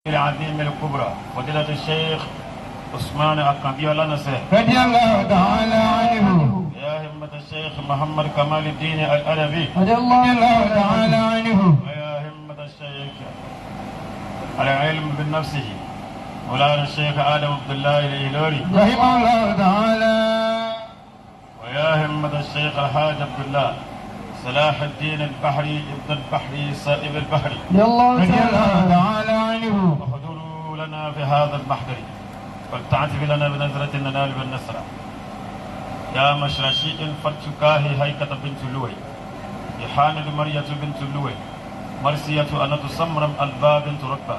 العظيم الكبرى فضيلة الشيخ عثمان القنبي نسه رضي الله تعالى عنه. يا همة الشيخ محمد كمال الدين الأدبي رضي الله تعالى عنه. ويا همة الشيخ العلم بنفسه مولانا الشيخ آدم عبد الله الإيلوري رحمه الله تعالى. ويا همة الشيخ الحاج عبد الله صلاح الدين البحري ابن البحري صائب البحري رضي الله تعالى عنه. وحضروا لنا في هذا المحضر فلتعتب لنا بنظرة ننال بالنصر يا مشرشي فتكاهي هيكة بنت لوي يحاند مرية بنت لوي مرسية أنة سمرم الباب بنت ركبة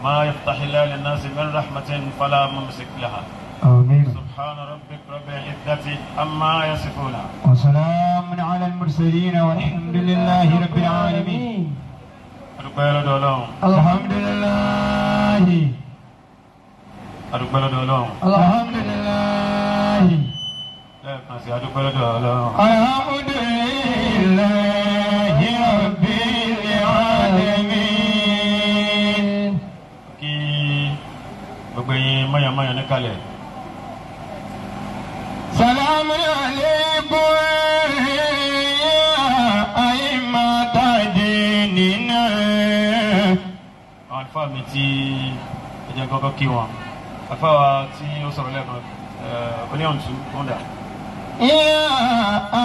ما يفتح الله للناس من رحمة فلا ممسك لها. آمين. سبحان ربك رب العزة عما يصفون وسلام على المرسلين والحمد لله رب العالمين. الحمد لله. الحمد لله. الحمد لله رب العالمين. kí gbogbo yín mọ̀yàmọ̀yà ní kalẹ̀. سلام عليكم يا أئمة ديننا. àwọn àlùfáà mi tí ẹ jẹ́ kọ́kọ́ kí wọn àlùfáà tí ó sọ̀rọ̀ lẹ́ẹ̀kan oníyànjú kọ́ńdà. يا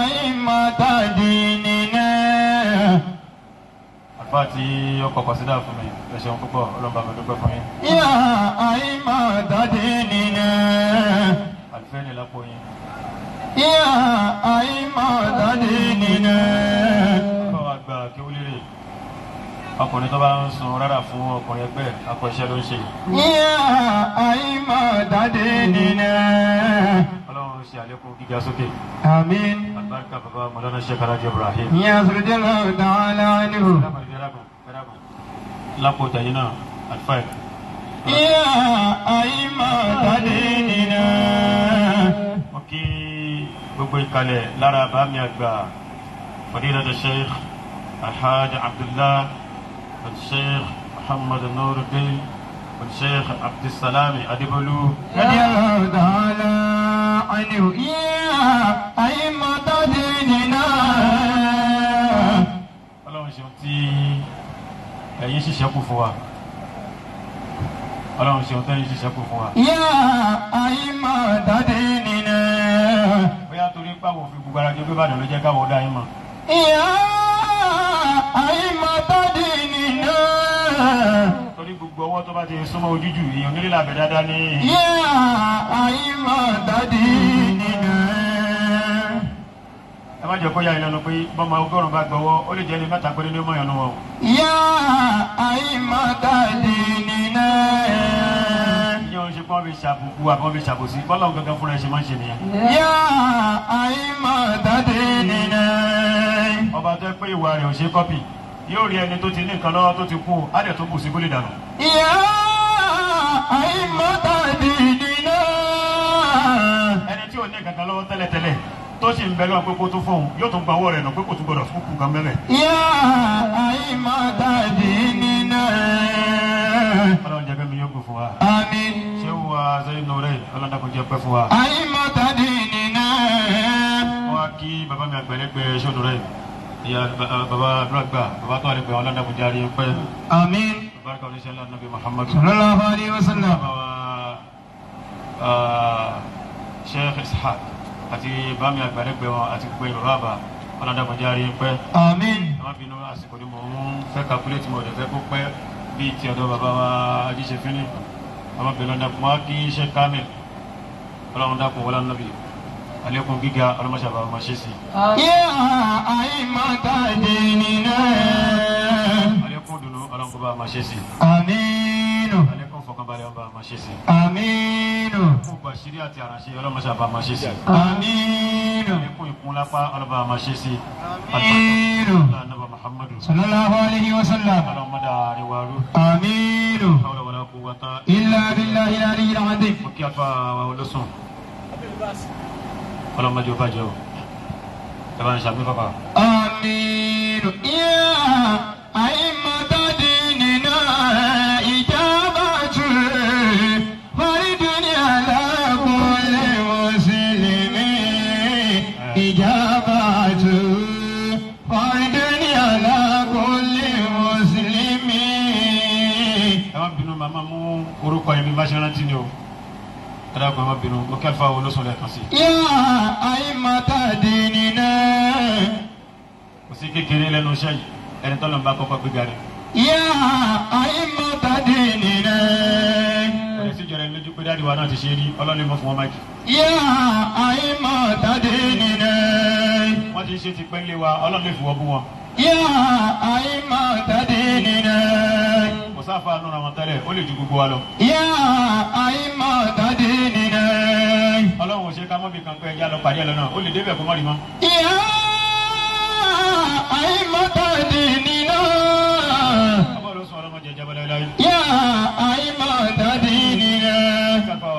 أئمة ديننا. àlùfáà tí ó kọ́kọ́ sí dáa fún mi ẹ ṣeun púpọ̀ ọlọ́mọba mi dúpẹ́ fún yín. يا أئمة ديننا. àlùfẹ́ ní lápò yín. يا أئمة ديننا. àlùfáà àgbà kí ó lérè ọkùnrin tó bá ń sun rárá fún ọkùnrin ẹgbẹ́ akọ iṣẹ́ ló ń ṣe. يا أئمة ديننا. ọlọ́run ṣe àlékún gíga sókè. آمين. àlùbáríkà bàbá mọ̀lánà Sheikh Alhaji Ibrahim. يا رضي الله تعالى عنه. lápò tẹ̀yìn náà àlùfáà. يا أئمة ديننا. wọ́n kí gbogbo ìkàlẹ̀ lára bàmí àgbà فضيلة الشيخ الحاج عبد الله والشيخ محمد نور الدين والشيخ عبد السلام أديبولو رضي الله تعالى عنه. يا أئمة ديننا. ọlọ́run ṣeun tí ẹ̀yin ṣiṣẹ́ kù fún wa ọlọ́run ṣeun tẹ́yin ṣiṣẹ́ kù fún wa. يا أئمة ديننا. bóyá torí pàwọ̀ fi gbogbo ara jẹ́ pé bàdàn ló jẹ́ káwọ́ dá yín mọ̀. يا أئمة ديننا. torí gbogbo ọwọ́ tó bá ti súnmọ́ ojújù èèyàn nílé làbẹ̀ dáadáa ní. يا أئمة ديننا. ẹ má jẹ́ kó yá ìlànà pé bọ́mọ ọgọ́rùn-ún bá gbọ́wọ́ ó lè jẹ́ ní mẹ́ta péré ní ọmọ ìyànnú wọn. يا أئمة ديننا. ìyẹn ò ń ṣe pọ́n fi ṣàbùkù àbọ̀n fi ṣàbòsí bọ́lọ́run gangan fúnra ẹ̀ ṣe máa ń ṣe nìyẹn. يا أئمة ديننا. ọba tó ẹ pé ìwà rẹ̀ ò ṣe kọ́pì yóò rí ẹni tó ti ní nǹkan lọ́wọ́ tó ti kú á dẹ̀ tó bù sí kó lè dànù. يا أئمة ديننا. ẹni tí ò ní nǹkan kan lọ́wọ́ tẹ́lẹ̀tẹ́lẹ̀ tó sì ń bẹ lọ́wọ́ pé kó tó fóun yóò tún gba owó rẹ̀ nù pé kò tún gbọdọ̀ fún kù kan mẹ́rẹ̀. يا أئمة ديننا. ọlọ́run jẹ́ kẹ́mi yóò gbò fún wa. آمين. ṣé wà sẹ́yìn nù rẹ̀ ọlọ́run dàkún jẹ́ pẹ́ fún wa. أئمة ديننا. wọ́n á kí bàbá mi àgbẹ̀lẹ́gbẹ̀ ṣọ́nù rẹ̀ ìyá bàbá àdúràgbà bàbá tó àdìgbà ọlọ́run dàkún járe pẹ́. آمين. bàbá oníṣẹ́ ńlá nàbí Muhammad. صلى الله عليه وسلم. bàbá wa Sheikh Ishaq àti bàmí àgbẹ̀lẹ́gbẹ̀ wọn àti gbogbo ìbàbá àbá ọlọ́run dàkún járe pẹ́. آمين. ẹ má bínú àsìkò ni mò ń fẹ́ calculate mo dẹ̀ fẹ́ kó pẹ́ bíi ti ọ̀dọ̀ bàbá wa ajíṣe fínì ọmọ bìnrin dàpọ̀ wá kí Sheikh Kamil ọlọ́run dàpọ̀ wọlé nàbí alẹ́kùn gíga ọlọ́mọṣàbà ọmọ ṣe sí. يا أئمة ديننا. alẹ́kùn dùnú ọlọ́run kó bá ọmọ ṣe sí. آمين. alẹ́kùn fọkànbalẹ̀ ọba ọmọ ṣe sí. آمين. fún gbàṣírí àti àránṣe ọlọ́mọṣàbà ọmọ ṣe sí. آمين. alẹ́kùn ìkúnlápá ọlọ́ba ọmọ ṣe sí. آمين. alẹ́kùn Muhammadu صلى الله عليه وسلم. ọlọ́mọdé àríwárú. آمين. حول ولا قوة إلا بالله العلي العظيم. وكيفا ولسون ọlọ́mọ jẹ́ bàjẹ́ o ẹ bá ń ṣàmì bàbá. آمين. يا أئمة ديننا إجابة má bínú màmá mú orúkọ yẹn bí bá ṣe rántí ni o ẹ dákun ẹ má bínú mo kẹfà wo ló sọ lẹ́ẹ̀kan sí. يا أئمة ديننا kò sí kékeré lẹ́nu iṣẹ́ yìí ẹni tọ́lọ̀ ń bá kọ́kọ́ gbéga rẹ̀. يا أئمة ديننا ẹni tí jọrọ ẹni lójú pé dáàdi wa náà ti ṣe é rí ọlọ́ni mọ́ fún wọn máìkì. يا أئمة ديننا wọ́n ti ṣe ti pẹ́ńlé wa ọlọ́ni lè fọwọ́ bú wọn. يا أئمة ديننا kò sáfà nù àwọn tẹ́lẹ̀ ó lè ju gbogbo wa lọ. يا أئمة ديننا ọlọ́run ò ṣe ká mọ́bì kan pé ẹja lọ pàdé ẹ lọ́nà ó lè débẹ̀ kó má rí mọ́. يا أئمة ديننا àbọ̀ ló sún ọlọ́mọdé ẹja bọ́lá láyé. يا أئمة ديننا kápá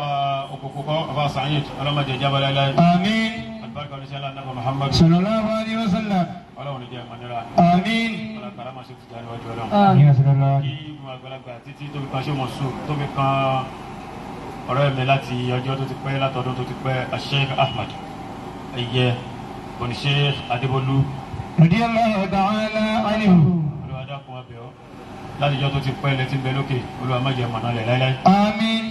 òkòkò kọ́ àbá sàáyé ọlọ́mọdé ẹja bọ́lá láyé. آمين alibarika oníṣẹ́ ńlá nàbà Muhammad صلى الله عليه وسلم ọlọ́run ní jẹ́ ìmọ̀nira آمين ọlọ́run kàrámà ṣe ti jáde wájú ọlọ́run. آمين صلى الله kí ìgbìmọ̀ àgbàlagbà títí tóbi kan ṣé mọ̀ sùn tóbi kan ọ̀rọ̀ ẹ̀mí láti ọjọ́ tó ti pẹ́ látọdún tó ti pẹ́ Sheikh Ahmad ẹ̀yẹ oníṣẹ́ Adébólú رضي الله تعالى عنه olùwádàkùn abẹ́ọ́ láti ọjọ́ tó ti pẹ́ lẹ́tí bẹ lókè olùwàmájẹ mọ̀nà rẹ̀ láíláí آمين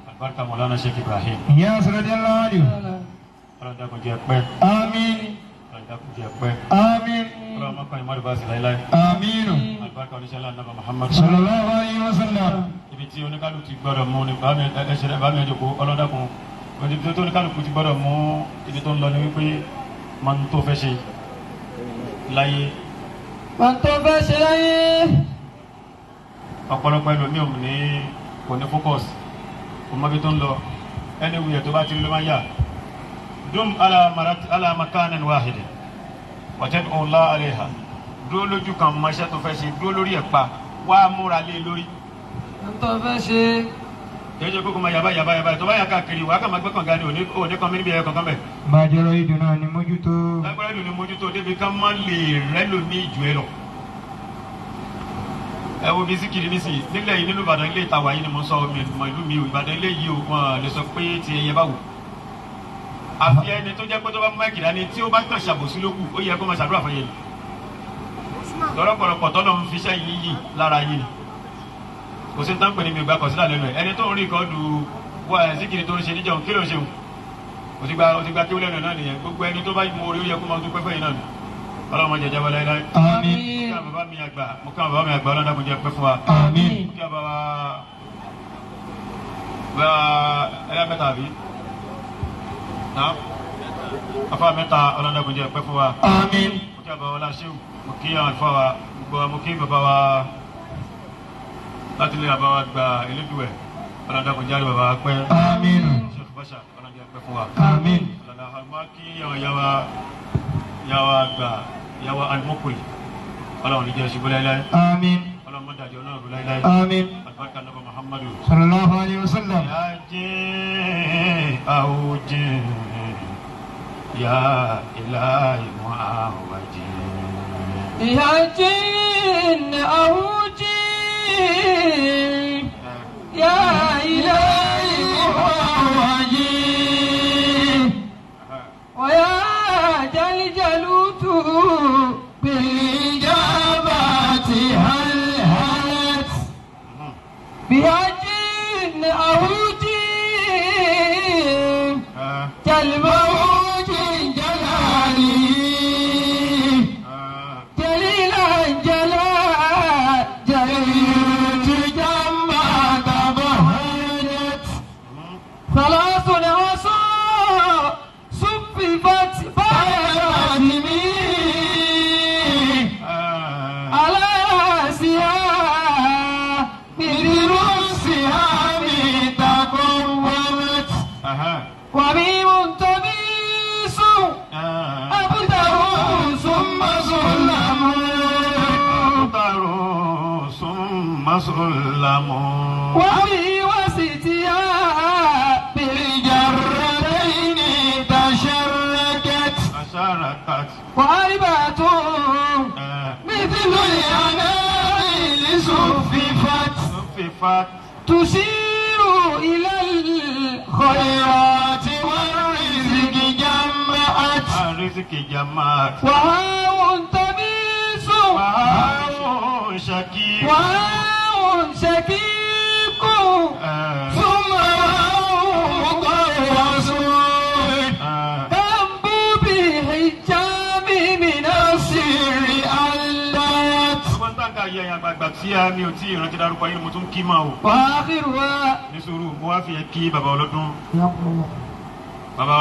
alibarika Mawlana Sheikh Ibrahim ياس رضي الله عنه ọlọ́dàkùn jẹ́ pẹ́ آمين ọlọ́dàkùn jẹ́ pẹ́ آمين ọlọ́mọkàn ìmọ̀lẹ́ bá sì láíláí آمين alibarika oníṣẹ́ ńlá nàbà Muhammad صلى الله عليه وسلم ibi tí oníkálukú ti gbọ́dọ̀ mú ní bá mi ẹjọ́ kó ọlọ́dàkùn ibi tí oníkálukú ti gbọ́dọ̀ mú ibi tó ń lọ ní wípé máa ń tó fẹ́ ṣe láyé من توفى شيء ọ̀pọ̀lọpọ̀ ẹlòmíì òun ní kò ní focus kò mọ ibi tó ń lọ ẹni wuyẹ tó bá ti rí ló máa ń yà dum ala makanin wahidin wàjẹ́ ọ̀la àleha dúró lójú kan mọṣẹ́ tó fẹ́ ṣe dúró lórí ẹ̀ pa wá múra lé lórí. من توفى شيء jẹ́jẹ́ kókó máa yàbá tó bá yà káàkiri wàá kàn máa gbé kànga ni òní kan mi níbi ẹ̀yẹ kankan bẹ̀. ما جرى يدنا نموجته lágbára ìlú ni mójútó débi ká má lè rẹ́ lómi ìjù ẹ lọ. ẹ wo bí síkìrì nísìnyí nílẹ̀ yìí nínú Ìbàdàn ilé ìtawà yìí ni mo sọ omi ìmọ̀ ìlú mi ò Ìbàdàn ilé yìí ò wọ́n lè sọ pé ti ẹyẹ bá wò. àfi ẹni tó jẹ́ pé tó bá mú máìkì dání tí ó bá kàn ṣàbòsí lókù ó yẹ kó máa ṣàdúrà fún yẹn. lọ́rọ̀pọ̀lọpọ̀ tọ́lọ́ ń fiṣẹ́ yìí yìí lára yìí ni kò sí tán pè ní mi gba kọ̀sílà lẹ́nu ẹ̀ ẹni tó ń rí kọ́ọ̀dù síkìrì tó ń ṣe níjọ́ kí ló ń ṣeun o ti gba kí ó lẹ́nu náà nìyẹn gbogbo ẹni tó bá mú orí ó yẹ kó máa dúpẹ́ fẹ́yìn náà ni ọlọ́run máa jẹjẹ wọlé láyé. آمين mo kí bàbá mi àgbà ọlọ́run dàkún jẹ pẹ́ fún wa. آمين mo kí bàbá ẹ̀yà mẹ́ta àbí afa mẹ́ta ọlọ́run dàkún jẹ pẹ́ fún wa. آمين mo kí bàbá wa láṣẹ́wò mo kí àwọn àlùfáà wa gbọ́ mo kí bàbá wa láti lè bàbá wa gba elédùwẹ̀ ọlọ́run dàkún jẹ bàbá wa pẹ́. آمين Sheikh Basha ọlọ́run jẹ pẹ́ fún wa. آمين ma kí yawa gba yawa alimokuli ọlọ́run ní jẹ́ ṣubú láíláí آمين ọlọ́run mọ́ dájọ́ náà rú láíláí آمين albarka nàbà Muhammadu. صلى الله عليه وسلم ya jẹ́ àwòjẹ́ ya ilahi mu'awajẹ́. يا جن أوجي يا إلهي أوجي ويا جل جلوت بالإجابات هل هلت بها جن أوجي كالموج جلالي جليلا جلال جليت جمع تبهرت ثلاث عصا صففت فياتمي على راسها مثل السهام تقومت وميم تبيس أبدر ثم سلم وفي وسطها بالجرتين تشركت وأربعة مثل الأنامل صففت تشير إلى الخيرات والرزق جمعت وهاء تبيس وهاء شكير ثم مقرصون كبوا بالحجاب من السر اللات wọ́n tàn ká yẹ àgbààgbà tí a mi ò tí ìrántí dárúkọ yìí mo tún kí máa o. وآخرها ní sùúrù mo wá fi yẹ kí bàbá ọlọ́dún bàbá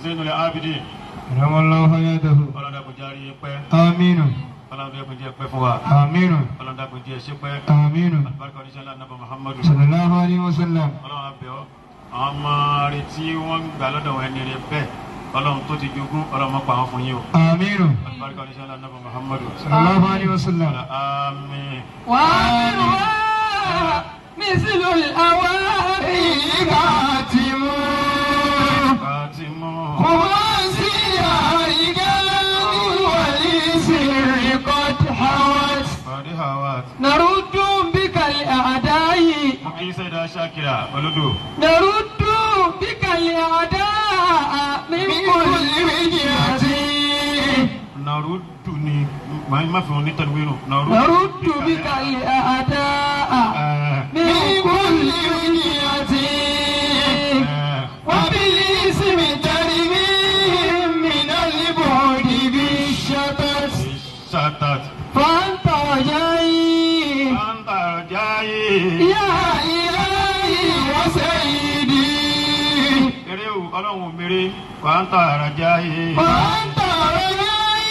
Zainul Abidin رحم الله حياته ọlọ́dà kò járe pẹ́ آمين ọlọ́dà kò jẹ́ pẹ́ fún wa آمين ọlọ́dà kò jẹ́ ṣe pẹ́ آمين àbáríkà oníṣẹ́ ńlá nàbà Muhammadu صلى الله عليه وسلم ọlọ́run abẹ́ ọ́ àwọn ọmọ rẹ tí wọ́n ń gbà lọ́dọ̀ wọn ẹni rẹ bẹ́ẹ̀ ọlọ́run tó ti jogún ọlọ́run mọ́ pa àwọn fún yín o آمين àbáríkà oníṣẹ́ ńlá nàbà Muhammadu صلى الله عليه وسلم àmín. وآخرها مثل الأوائل كاتمون Fatimu خواسيها رجال ولسر قد حوت Fadi Hawat نرد بك الأعداء mo kí Sayida Shakira olódò نرد بك الأعداء من كل وجهة Narudu ni má fi wọn ní tẹnuwénu نرد بك الأعداء من كل وجهة وبالاسم ترميم من البعد بالشتت Shatat فأنت وجاي Anta Jaye يا إلهي وسيدي eré o ọlọ́run mèrè Anta Rajaye فأنت وجاي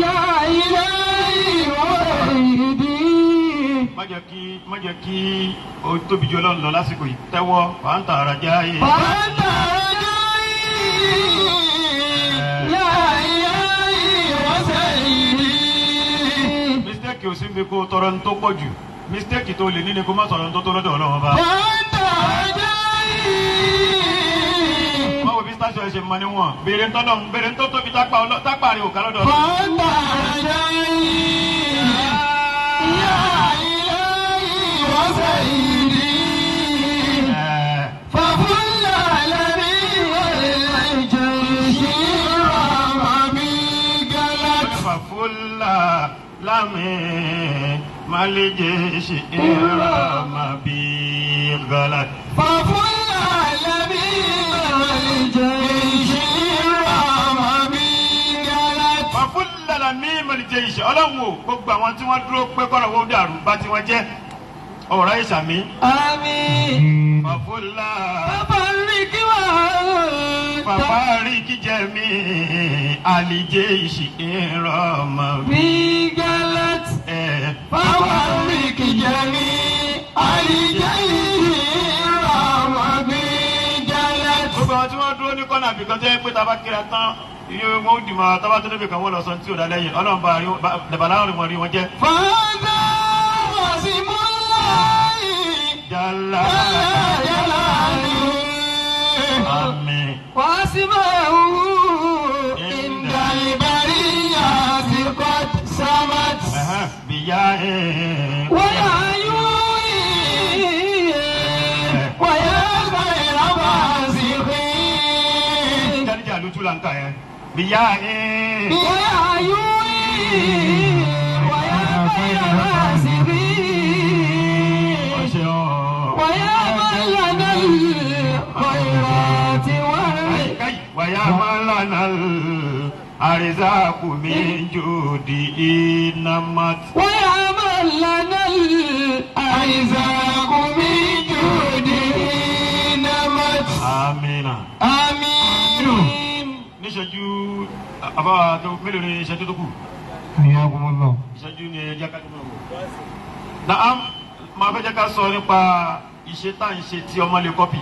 يا إلهي وسيدي má jẹ́ kí o tóbi jù ọlọ́run lọ lásìkò yìí tẹ́wọ́ Anta Rajaye فأنت وجاي يا إلهي وسيدي mistake ò sí mi kó tọrọ ní tó pọ̀ jù mistake tó lè ní ni kó má sọ̀rọ̀ ní tó tó lọ́dọ̀ ọlọ́run ọba. فأنت وجاي wọ́n wo bí station ẹ̀ ṣe mọ níwọ̀n béèrè ńtọ́dọ̀ béèrè ńtọ́ tóbi tápà rẹ̀ ò ká lọ́dọ̀ ọlọ́run. فأنت وجاي يا إلهي وسيدي ففل علمي والجيش الرحمي قالت Fàfúlà lámì málẹ́jẹ̀ ṣe ìrọ̀mà bí gàlà. ففل علمي والجيش الرحمي قالت Fàfúlà lámì málẹ́jẹ̀ ṣe ọlọ́run o gbogbo àwọn tí wọ́n dúró pé kọ́rọ̀ wọ́n dàrú bá tí wọ́n jẹ́ ọ̀rọ̀ ìṣàmì. آمين Fàfúlà فبارك وأنت fàfárí kíjẹ mi àlìjẹ́ ṣe ìrọ̀mà bí. بقلت فبارك جميع الجيش وبقلت gbogbo àwọn tí wọ́n dúró ní kọ́nà àbíkan tó yẹ pé tábà kíra tán iye wọn ó dì mọ́ tábà tó débi kan wọ́n lọ sọ tí ò dá lẹ́yìn ọlọ́run bá dàbàlá ọ̀rìn wọn rí wọn jẹ́. فهذا وسم الله jàlá جل جلاله àmín. واسمه عند البريات قد سمت bìyà ويا يوي ويا غير بازخين jàdíjà lójú là ń kà yẹn. bìyà ويا يوي ويا غير بازخين ọ̀ṣẹ́ ọ̀. ويا من لنا الخيرات والرزق kai wàyà máa lànà àrísàkù mi jòdì ìnàmàt. ويا من لنا الأرزاق من جوده نمت amina. آمين níṣẹ́jú àbáwá tó mélòó ni ìṣẹ́jú tó kù. حياكم الله ìṣẹ́jú ni ẹja ká tó máa wò. naam máa fẹ́ jẹ́ ká sọ nípa ìṣe tá à ń ṣe tí ọmọ lè kọ́pì.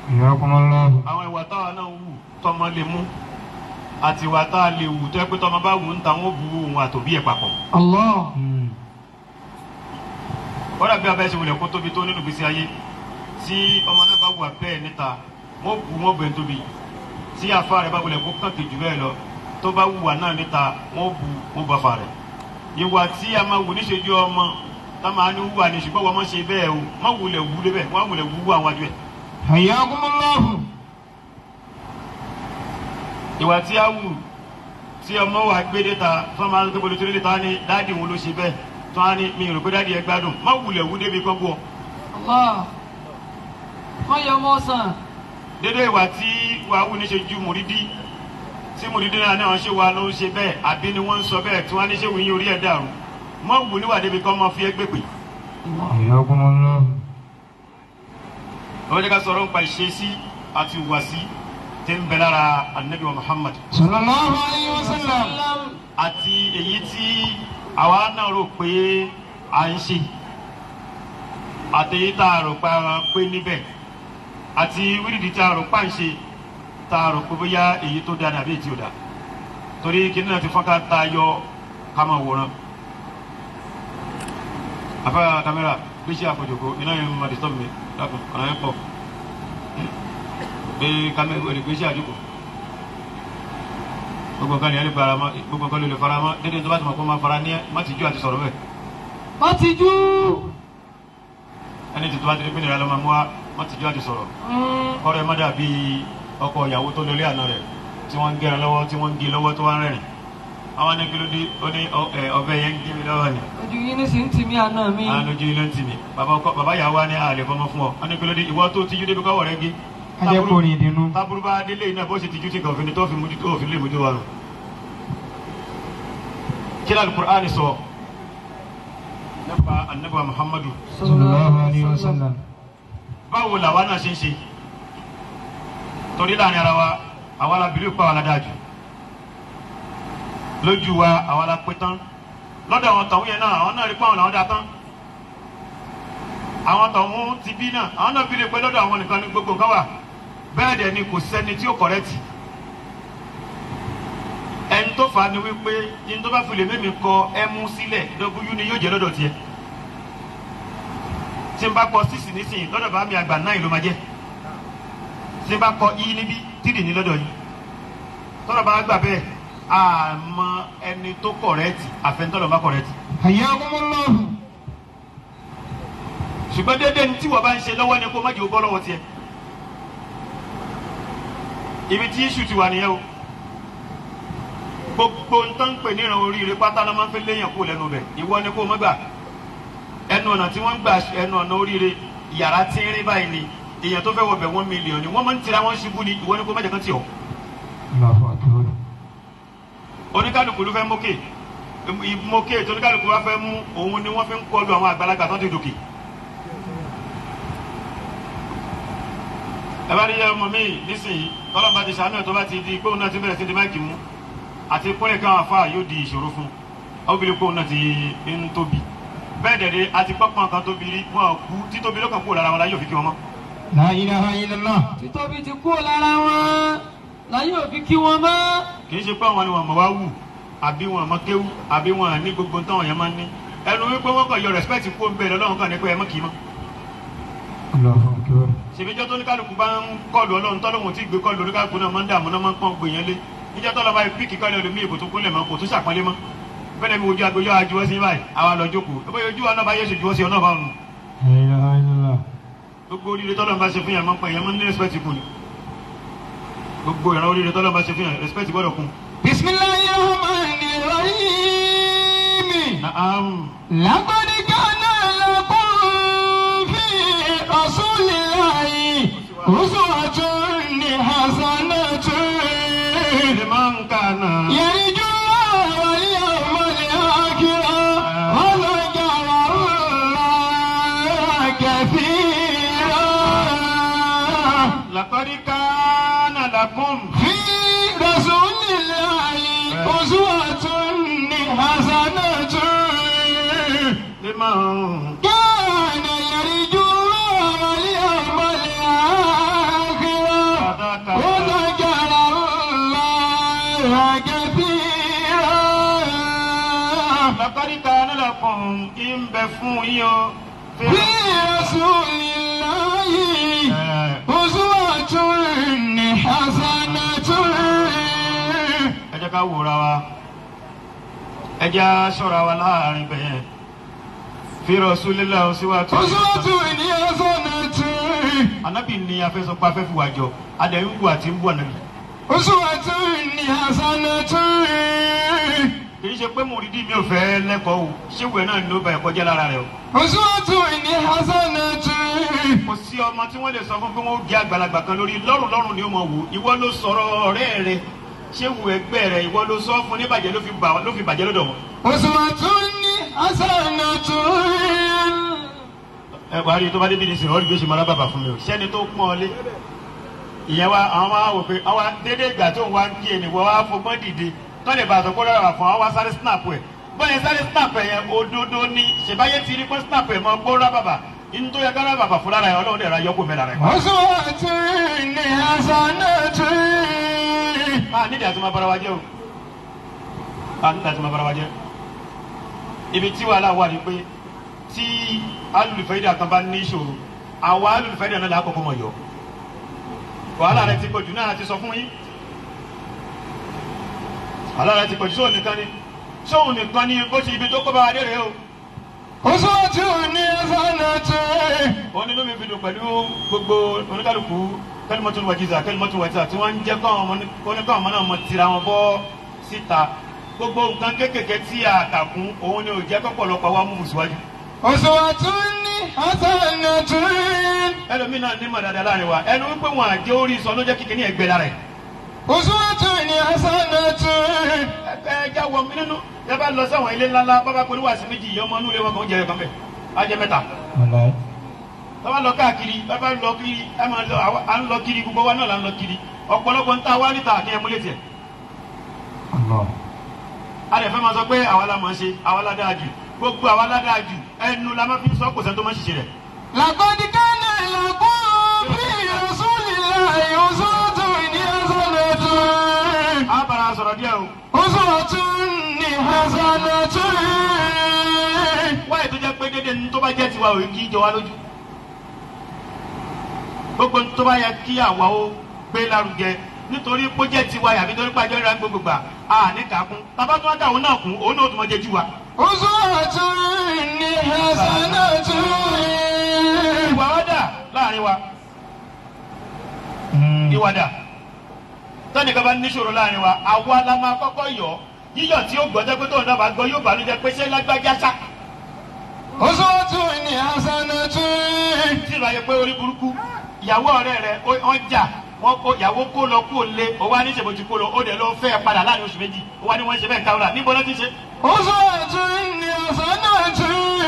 حياكم الله àwọn ìwà táwa náà wù tọmọ lè mú àti ìwà tá a lè wù tó yẹ pé tọmọ bá wù ń ta wọn bu òun àtòbí ẹ̀ papọ̀. الله wọ́n dàbí abẹ́ ṣe wulẹ̀ kó tóbi tó nínú ìgbésí ayé tí ọmọ náà bá wù abẹ́ níta wọ́n bu wọn bẹ̀ tóbi tí àfa rẹ̀ bá wulẹ̀ kó kàn kejì bẹ́ẹ̀ lọ tó bá wù wà náà níta wọ́n bu wọn bá fa rẹ̀. ìwà tí a máa wù níṣojú ọmọ tá máa ní wù àní ṣùgbọ́n wọ́n máa ṣe bẹ́ẹ̀ o má wulẹ̀ wù débẹ̀ wọ́n wulẹ̀ wù àwọn àjọ ẹ̀. حياكم الله ìwà tí a wù tí ọmọ wa gbé déta fún ọmọ akẹ́kọ̀ọ́ lóṣèlú déta ní dáàdì òun ló ṣe bẹ́ẹ̀ tó á ní mi rò pé dáàdì ẹ gbádùn má wulẹ̀ wù débi kọ́ bú ọ. Allah. Wọ́n yẹ ọmọ sàn. dédé ìwà tí wàá wù ní ṣe ju mùrídí tí mùrídí náà náà ṣe wà ló ń ṣe bẹ́ẹ̀ àbí ni wọ́n ń sọ bẹ́ẹ̀ tí wọ́n á ní ṣe wù yín orí ẹ̀ dàrú mọ́ wù níwà débi kọ́ mọ́ fi ẹ́ gbèpè. Ayakumullah. wọ́n jẹ́ ká sọ̀rọ̀ nípa ìṣesí àti ìwàsí tí ń bẹ lára anabi wa Muhammad Sallallahu alayhi wa sallam. àti èyí tí àwa náà rò pé à ń ṣe àti èyí tá a rò pé a pé níbẹ̀ àti wíìdì tí a rò pa ń ṣe tá a rò pé bóyá èyí tó dáa àbí èyí tí ò dáa torí kíní náà ti fọ́nká tá a yọ ká máa wòran. afẹ́ kámẹ́rà gbéṣẹ́ àfojòkó iná yẹn máa disturb mi dákun ọ̀nà yẹn pọ̀ gbé kámẹ́rà gbéṣẹ́ àjòkó gbogbo nǹkan lè fara mọ́ gbogbo nǹkan lè fara mọ́ dédé tó bá ti mọ̀ kó máa fara ní ẹ má ti jú àti sọ̀rọ̀ bẹ́ẹ̀. Má ti jú. ẹni tí tó bá ti rí pé nìyẹn ló máa mú wa má ti jú àti sọ̀rọ̀ kọ́rọ̀ ẹ má dàbí ọkọ ìyàwó tó lọlé àná rẹ̀ tí wọ́n ń gẹ́ra lọ́wọ́ tí wọ́n ń gé lọ́wọ́ tó wá ń rẹ̀rìn àwọn anẹ́gbẹ́lódé ó ní ọbẹ̀ yẹn ń gé mi lọ́wọ́ ni. Ojú yín ní sì ń tì mí àná mi. àwọn ojú ilé ń tì mí bàbá ìyàwó wa ní àlè fọmọ fún ọ anẹ́gbẹ́lódé ìwọ tó tijú débi kọ́wọ́ rẹ gé. Ajẹ́kùnrin ìdínú. tábùrú bá délé iná bó ṣe tijú tí kò fi ní tó fi mójú tó fi lè mójú wa nù. kí ni Al-Qur'ani sọ nípa Ànábì wa Muhammadu Sallallahu alayhi wa sallam. báwo làwa náà ṣe ń ṣe torí láàrin ara wa àwa la bìrì pa àwa la dáa jù lójú wa àwa la pé tán lọ́dọ̀ àwọn tọ̀hún yẹn náà àwọn náà rí pé àwọn làwọn dáa tán àwọn tọ̀hún ti bí náà àwọn náà bìrì pé lọ́dọ̀ àwọn nìkan ní gbogbo nǹkan wà bẹ́ẹ̀ dẹ̀ ni kò sẹ́ni tí ó kọ̀rẹ́tì ẹni tó fà á ni wípé yín tó bá fi lè mímí kọ ẹmu sílẹ̀ w ni yóò jẹ́ lọ́dọ̀ tiẹ̀ tí n bá kọ sísì nísìnyí lọ́dọ̀ bá mi àgbà náà ló máa jẹ́ tí n bá kọ i níbí tìrì ní lọ́dọ̀ yìí tọ́lọ̀ bá gbà bẹ́ẹ̀ àmọ́ ẹni tó kọ̀rẹ́tì àfẹnutọ́lọ̀ bá kọ̀rẹ́tì. Ayakumullah. ṣùgbọ́n déédéé ní tí wọ́n bá ń ṣe lọ́wọ́ ni kó má jẹ́ ó bọ́ lọ́wọ́ tiẹ̀ ibi tí iṣu ti wà nìyẹn o gbogbo ń tán pè níran oríire pátá ló máa ń fi léèyàn kó lẹ́nu bẹ̀ ìwọ ni kó má gbà ẹnu ọ̀nà tí wọ́n ń gbà ẹnu ọ̀nà oríire yàrá tí ń rí báyìí ni èèyàn tó fẹ́ wọ bẹ̀ 1 million ni wọ́n máa ń tira wọn ṣubú ni ìwọ ni kó má jẹ́ kán tì ọ́. Allahu akbar. oníkálukú ló fẹ́ mókè mókè tó oníkálukú wá fẹ́ mú òun ni wọ́n fi ń kọlu àwọn àgbàlagbà tó ti dòkè. ẹ bá rí ọmọ mi nísìnyí tọ́lọ́mọba ti ṣàánú ẹ̀ tó bá ti di pé òun náà ti bẹ̀rẹ̀ sí di máìkì mú àti kúnlẹ̀ kan àfa yóò di ìṣòro fún obìnrin pé òun náà ti ń tóbi bẹ́ẹ̀ dẹ̀dẹ̀ àti pọ́pọ́n kan tóbi rí wọn kú títóbi ló kàn kúrò lára wọn láyé òfin kí wọn mọ́. La ilaha illallah. Títóbi ti kú lára wọn. Láyé òfin kí wọn mọ́. kì í ṣe pé àwọn ni wọn mọ̀ wá wù àbí wọn mọ̀ kéwù àbí wọn ní gbogbo táwọn yẹn máa ń ní ẹnu wípé wọn kàn yọ respect kú ó ń bẹ̀rẹ̀ lọ́wọ́ kan ní pé ẹ mọ̀ kì í mọ́. Allahu akbar. ṣèbíjọ́ tó ní kálukú bá ń kọlu ọlọ́run tọ́lọ́hún tí gbé kọlu oníkálukú náà máa ń dààmú náà máa ń pọ́n gbèyàn lé níjọ́ tọ́lọ́ bá píkì kọ́lé olùmí ìbò tó kúnlẹ̀ mọ́ kò tún ṣàpọ́nlé mọ́ bẹ́ẹ̀ ni ojú agbóyọ́ ajuwọ́ sí báyìí àwa lọ jókòó ẹ bóyá ojú wa náà bá yẹ́sù juwọ́ sí ọ náà bá nù. La ilaha illallah. gbogbo oríire tọ́lọ́ bá ṣe fún yàn máa ń pẹ́ yẹn máa ń ní respect kù ni gbogbo ìran oríire tọ́lọ́ bá ṣe fún yàn respect gbọ́dọ̀ kù. Bismillahir rahmanir rahim. Naam. Laqad kana lakum fi rasulillahi uswatun hasanatun liman kana. yarju wal yawmal akhir wa dhakara Allaha kathira. Laqad kana lakum. في رسول الله أسوة حسنة liman. كان يرجو الله واليوم الآخر وذكر الله كثيرا. Laqad kana lakum ń bẹ fún yín o. في رسول الله أسوة حسنة. ẹ jẹ́ ká wòra wa ẹ jẹ́ aṣọ́ra wa láàrin bẹ́ẹ̀ fi Rasulillah uswatun. أسوة حسنة. Ànábì ni afẹ́sọ́pá fẹ́ fi wà jọ adẹ̀ ń wù àti ń bù ànábì. أسوة حسنة. kì í ṣe pé mùrídìí mi ò fẹ́ lẹ́kọ̀ọ́ o ṣé ìwé náà ló bá ẹ̀kọ́ jẹ́ lára rẹ̀ o. أسوة حسنة. kò sí ọmọ tí wọ́n lè sọ fún pé wọ́n gé àgbàlagbà kan lórí lọ́rùn ni ó mọ̀ wò ìwọ ló sọ̀rọ̀ ọ̀rẹ́ rẹ ṣé wù ẹgbẹ́ rẹ ìwọ ló sọ fún níbàjẹ́ ló fi bàjẹ́ lọ́dọ̀ wọn. uswatun hasanatun. ẹ wàá rí tó bá débi ní sìn ọ́ rí bí ó ṣe máa rábàbà fún mi o sẹ́ni tó pọ́n ọ lé ìyẹn wa àwọn máa wò pé àwọn dédé ìgbà tó ń wá ń kí ẹni wọ́n wá fọgbọ́n dìde tó lè bàtọ̀ kó rárá fún àwọn wá sáré snap ẹ̀ bọ́yẹn sáré snap ẹ̀ yẹn òdodo ni ṣèbáyé ti rí pé snap ẹ̀ mọ́ gbó rábàbà inú tó yẹ ká rábàbà fún lára ẹ̀ ọlọ́run dẹ̀ ra yọkù mẹ́ra rẹ̀. uswatun hasanatun. nídìí àti máa bára wa jẹ́ o nídìí àti máa bára wa jẹ́ ibi tí wàhálà wà ní pé tí alùlùfẹ́dà kan bá ní ìṣòro àwọn alùlùfẹ́dà náà lákòókò mọ̀ yọ wàhálà rẹ ti pọ̀jù náà ti sọ fún yín wàhálà rẹ ti pọ̀jù sóhun nìkan ni bó ṣe ibi tó kọ́ bá wa dé rèé o. uswatun hasanatun. ó ní lómi fi dùn pẹ̀lú gbogbo oníkálukú kẹ́límọ́tò wàjíza tí wọ́n ń jẹ́ káwọn ọmọ náà mọ tira wọn bọ́ síta gbogbo nǹkan kéékèèké tí a kà kún òun ni ò jẹ́ kọ́pọ̀lọpọ̀ wa mú mùsùlùmí. uswatun hasanatun. ẹlòmíì náà ní mọ̀ dáadáa láàrin wa ẹnu wípé wọn àjẹ́ orí sọ ló jẹ́ kíkẹ́ ní ẹgbẹ́ lára ẹ̀. uswatun hasanatun. ẹ já wọ mí nínú ẹ bá lọ sáwọn ilé ńláńlá bábá pẹ̀lú wàásù méjì ìyá ọmọ inú ilé wọn kàn ń jẹ ẹ̀kan bẹ́ẹ̀ á jẹ mẹ́ta. bàbá lọ káàkiri bàbá lọ kiri ẹ máa lọ à ń lọ kiri gbogbo wa náà là ń lọ kiri ọ̀pọ̀lọpọ̀ ń ta wá níta ní ẹmúlé tiẹ̀. a lè fẹ́ máa sọ pé àwa la máa ṣe àwa la dáa jù gbogbo àwa la dáa jù ẹnu la máa fi sọ kò sẹ́ tó máa ṣiṣẹ́ rẹ̀. laqad kana lakum fi rasulillahi uswatun hasanatun. a bára sọ̀rọ̀ díẹ̀ o. uswatun hasanatun. wáyé tó jẹ́ pé dédé ní tó bá jẹ́ tiwa òye kì í jọ wá lójú. gbogbo tó bá yẹ kí àwa ó gbé lárugẹ nítorí pé jẹ́ tiwa yàbí torí pé àjọ ìrìn gbogbo gbà á ní kàkún tàbá tó wá dà òun náà kún òun náà tó máa jẹ jù wa. uswatun hasanatun. ìwà wa dà láàrin wa ìwà dà tọ́ni kan bá níṣòro láàrin wa àwa la máa kọ́kọ́ yọ yíyọ tí ó gbọ́dọ̀ pé tóun náà bá gbọ́ yóò bàlújẹ́ pé ṣé lágbájá sá. uswatun hasanatun. tí ìbáyé pé orí burúkú ìyàwó ọ̀rẹ́ rẹ̀ wọ́n jà wọ́n kó ìyàwó kó lọ kó lé ó wá ní ìṣèbòjì kó lọ ó dẹ̀ lọ fẹ́ padà láàrin oṣù méjì ó wá ní wọ́n ṣe bẹ́ẹ̀ káwọ́lá níbo ló ti ṣe. uswatun hasanatun.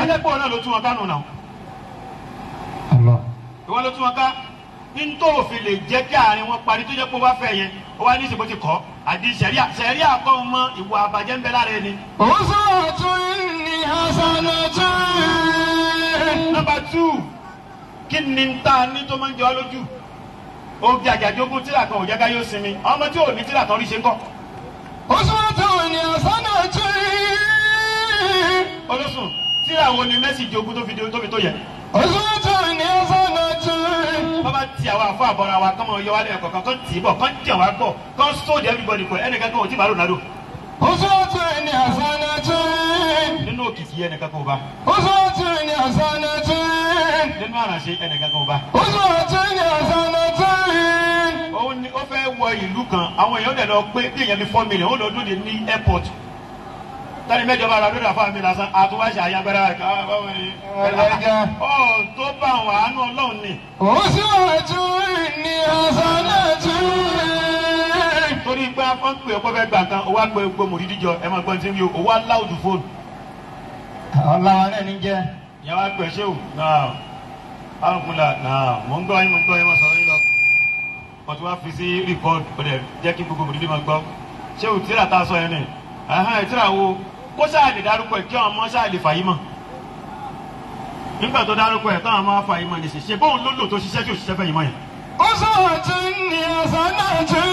adẹ́pọ̀ náà ló tún wọn kánú náà. ìwọ ló tún wọn ká nítorí òfin lè jẹ́ kí àárín wọn parí tó jẹ́ pé ó bá fẹ́ yẹn ó wá ní ìṣèbòjì kọ́ àdí sẹ̀ríà kọ́ ọmọ ìwà àbàjẹ́ ń bẹ lára ẹni. uswatun hasanatun. Number 2 kí ni ta ní tó máa ń jẹ ọ́ lójú ó bí àjàjógún tíra kan ò jẹ́ ká yóò sinmi ọmọ tí ò ní tíra kan rí ṣe ń kọ́. uswatun hasanatun. olóṣùn tíra wo ni Messi jogún tó fi tó yẹ. uswatun hasanatun. bàbá ti àwọn àfọ àbọ̀ra wa kọ́mọ yọ wálé ẹ̀kọ́ kan tì í bọ̀ kán tẹ̀ wá gbọ̀ kán sóòdì everybody pọ̀ ẹnìkan kan ò tí bá Ronaldo. uswatun hasanatun. nínú òkìkí ẹnìkan kan ò bá. uswatun hasanatun. nínú àrànṣe ẹnìkan kan ò bá. uswatun hasanatun. òun ni ó fẹ́ wọ ìlú kan àwọn èèyàn dẹ̀ lọ pé bí èèyàn ní 4 million ó lọ dúró ní airport tani mẹ́jọ bá ra lórí àfáà mi lásán àtúwáṣe àyàgbára báwo ni. tó bá àwọn àánú Ọlọ́run ni. uswatun hasanatun. torí pé afọ́n pè ọ̀pọ̀ fẹ́ gbà kan owó àgbẹ̀ gbogbo mòrídìjọ ẹ̀ máa gbọ́n tí ń wí o owó aláwùjù fóònù. ọlọ́wọ́ náà ní jẹ́. ìyàwó àgbẹ̀ ṣé o náà alùpùpù náà mò ń gbọ́ yín wọ́n sọ̀rọ̀ yín lọ. wọ́n ti wá fi sí rìkọ́ọ̀dù ó dẹ̀ jẹ́ kí gbogbo mòrídìí máa gbọ́. ṣé o tíra ta sọ yẹn ni tíra wo kó sáà lè dárúkọ ẹ̀ kí ọmọ sáà lè fàyí mọ̀. nígbà tó dárúkọ ẹ̀ táwọn máa fàyí mọ̀ ní ṣe bóun ló lò tó ṣiṣẹ́ tí ò ṣiṣẹ́ fẹ́yìn mọ̀ yẹn. uswatun hasanatun.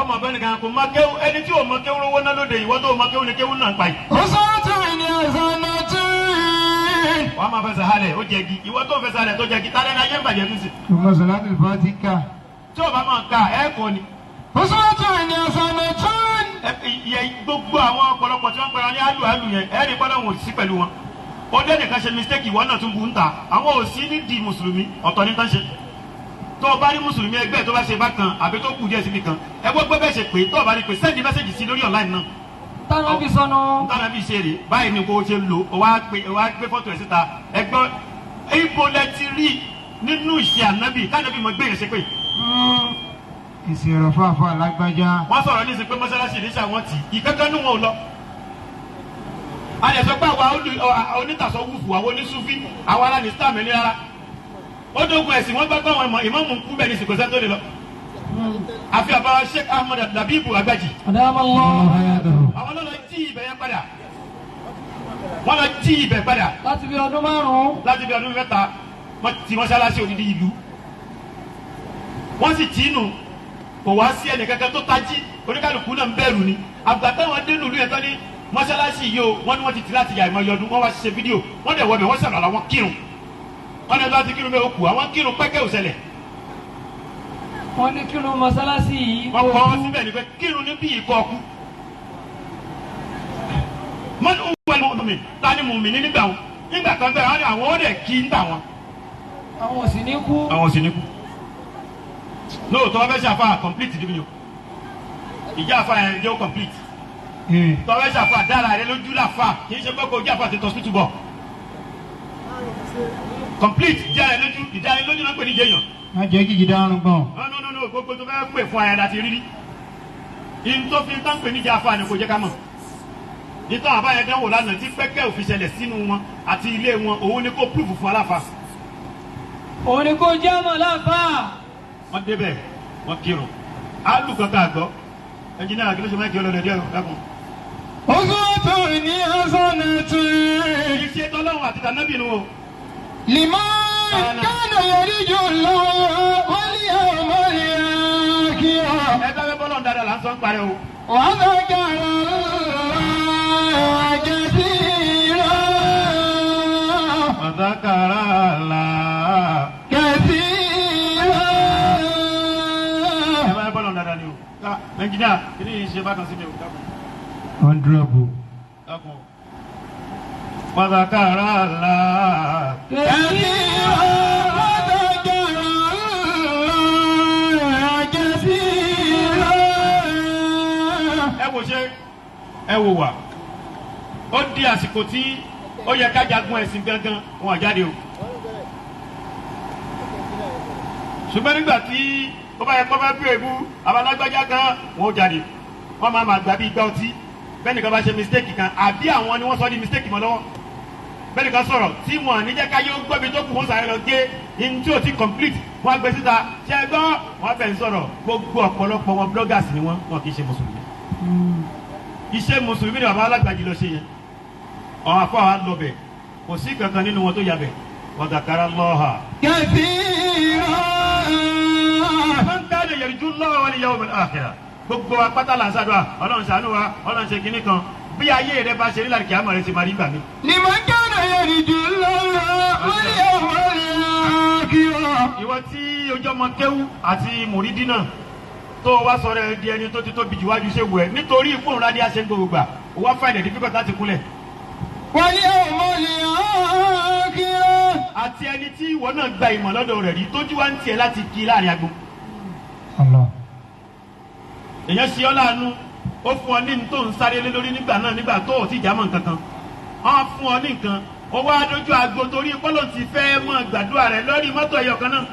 ọmọ bẹ́ẹ̀ nìkan kò má kéwú ẹni tí ò mọ kéwú rówó náà lóde ìwọ tó mọ kéwú ni kéwú náà ń pa yìí. uswatun hasanatun. wàá máa fẹsẹ̀ halẹ̀ ó jẹgi ìwọ tó fẹsẹ̀ halẹ̀ tó jẹgi tálẹ́ náà yẹn ń bàjẹ́ nísì. mọ̀sálásí fàtíkà. tí o bá máa ka ẹ̀ kọ́ ni. uswatun hasanatun. gbogbo àwọn ọ̀pọ̀lọpọ̀ tí wọ́n pẹ̀lú ní àlù yẹn ẹ̀rí gbọ́dọ̀ wò sí pẹ̀lú wọn. ó dé nìkan ṣe mistake ìwọ náà tún bù ń ta àwọn ò sí nídìí mùsùlùmí ọ̀tọ̀ ní tán ṣe. tó o bá rí mùsùlùmí ẹgbẹ́ tó bá ṣe bákan àbí tó kù díẹ̀ síbi kan ẹ gbọ́ pé bẹ́ẹ̀ ṣe pé tó o bá rí pé send message sí lórí online náà. táwọn bí sọnù. táwọn bí ṣe rè báyìí ni kò ṣe lò ó wá gbé fọ́tò ẹ̀ síta ẹgbọ́n ibo lẹ ti rí nínú ìṣe ànábì kánábì mọ gbé yẹn ṣe pé. ìṣèrò fàáfà lágbájá. wọ́n sọ̀rọ̀ ní ìsìnkú mọ́sálásí ìdíṣà wọn tì í ìkankan ní wọn ò lọ. a lè sọ pé àwa onítàsọ wùfù àwọn onísúfí àwa aláàní sítáàmù ní rárá. ó dógun ẹ̀sìn wọ́n gbàgbọ́ àwọn ìmáàmù kú bẹ́ẹ̀ ní ìsìnkú sẹ́ńtò lè lọ. àfi àbá Sheikh Ahmad Labibu Agbaji. àwọn ló lọ jí ibẹ̀ yẹn padà. wọ́n lọ jí ibẹ̀ padà. láti bí ọdún márùn-ún. láti bí ọdún mẹ́ta wọ́n ti mọ́sálásí odidi ìlú. wọ́n sì tì í nù kò wá sí ẹnì kankan tó tají oníkàlùkù náà ń bẹ̀rù ni. àgbàtà wọn dénú ìlú yẹn tán ní mọ́sálásí yìí o wọ́n ní wọ́n ti tì láti yà ìmọ̀ yọdún wọ́n wá ṣe fídíò wọ́n dẹ̀ wọ́bẹ̀ wọ́n sọ̀rọ̀ àwọn kírun. wọ́n ní láti kírun bẹ́ẹ̀ ó kù àwọn kírun pẹ́kẹ́ òṣẹlẹ̀. wọ́n ní kírun mọ́sálásí yìí. wọ́n kọ́ ọ síbẹ̀ ní pé kírun ní bí ìkọ́ ọkú. mọ́tò wọ́n mú mi ta ni mú mi nígbà wọn nígbà kan bẹ́ẹ̀ wọ́n ní àwọn ó dẹ̀ kí ń tà wọn. àwọn ò sì ní kú. àwọn ò sì ní kú. lóòótọ́ wọ́n fẹ́ ṣe àfa complete níbi yòó ìjà àfa yẹn yóò complete. tọ́wọ́ ṣe àfa dára rẹ lójú làfa kì í ṣe pé kò jẹ́ àfa tètè hospital bọ̀. complete jẹ́ rẹ lójú ìdánilójú náà pè ní jẹ́yàn. má jẹ́ kí jìdá ọrùn gbọ̀n. no gbogbo tó fẹ́ pè fún ayé láti rírí. ìyẹn tó fi tán pè ní jẹ́ àfa ni kò jẹ́ ká mọ̀. ìtàn àbáyẹ dánwò lánàá tí pẹ́kẹ́ òfin ṣẹlẹ̀ sínú wọn àti ilé wọn òun ni kò proof fún aláfa. òun ni kò jẹ́ ọmọ láfa. wọ́n débẹ̀ wọ́n kírun áàlù kankan àgbọ̀ ẹnjìnìá kí ló ṣe máa kí ọlọ́dẹ díẹ̀ dákun. Uswatu ní hasanatun. ìṣe tọ́lọ́run àti tànábì nu o. Liman kana yarju Allah wal yawmal akhir. ẹ dábẹ́ bọ́lọ̀ ń dáadáa là ń sọ ń parẹ́ o. Wa dhakara Allaha kathira. Wa dhakara Allaha Kathira. ẹ bá bọ́lọ̀ ń dáadáa ni o. ẹnjìnìá kí ni ìṣe bá kan sí mi o dákun. Honorable. dákun. Wa dhakara Allaha Kathira. Wa dhakara Allaha kathira. ẹ wò ṣe ẹ wò wà ó di àsìkò tí ó yẹ ká jagun ẹ̀sìn gangan wọn jáde o ṣùgbọ́n nígbà tí ó bá yẹ kó bá bí èbú abalágbájá kan wọn ó jáde wọn máa gbà bí igbá ọtí bẹ́ẹ̀ nìkan bá ṣe mistake kan àbí àwọn ni wọ́n sọ di mistake mọ́ lọ́wọ́ bẹ́ẹ̀ nìkan sọ̀rọ̀ tí wọn níjẹ́ ká yóò gbọ́ ibi tó kù wọ́n sáré lọ gé in tí ò ti complete wọ́n á gbé síta ṣe é gbọ́ wọ́n fẹ́ sọ̀rọ̀ gbogbo ọ̀pọ̀lọpọ̀ wọn bloggers ni wọn kì í ṣe mùsùlùmí iṣẹ́ mùsùlùmí ni bàbá alágbàjì lọ ṣe yẹn ọ̀hún afọ àwọn lọ́bẹ̀ kò sí kankan nínú wọn tó yabẹ̀ wa dhakara Allaha. Kathira. man kana yarju Allaha wal yawmal akhir gbogbo apáta là ń ṣàdúrà ọlọ́run ṣàánú wa ọlọ́run ṣe kínní kan bí ayé rẹ bá ṣe rí láti kí á mọ̀ rẹ ti máa rí gbà mí. Liman kana yarju Allaha wal yawmal akhir. ìwọ tí ojú ọmọ kéwú àti mùrídìí náà tó wá sọ̀rọ̀ ẹ di ẹni tó ti tóbi jù wájú ṣe wù ẹ nítorí ìfóhùn ládé àṣẹ gbogbo gbà wá fàìlẹ̀ difficult láti kúnlẹ̀. Wal yawmal akhir. àti ẹni tí ìwọ náà gba ìmọ̀ lọ́dọ̀ rẹ̀ rí tójú wá ń tiẹ̀ láti kí láàrin agbo. Allah. èèyàn ṣe ọ́ láàánú ó fún ọ ní tó ń sáré lé lórí nígbà náà nígbà tó ò tí ì jámọ́ nǹkan kan wọ́n fún ọ ní nǹkan ó wá dójú agbo torí pọ́lọ̀ ti fẹ́ mọ́ gbàdúrà rẹ̀ lórí mọ́tò ẹ̀yọ̀ kan náà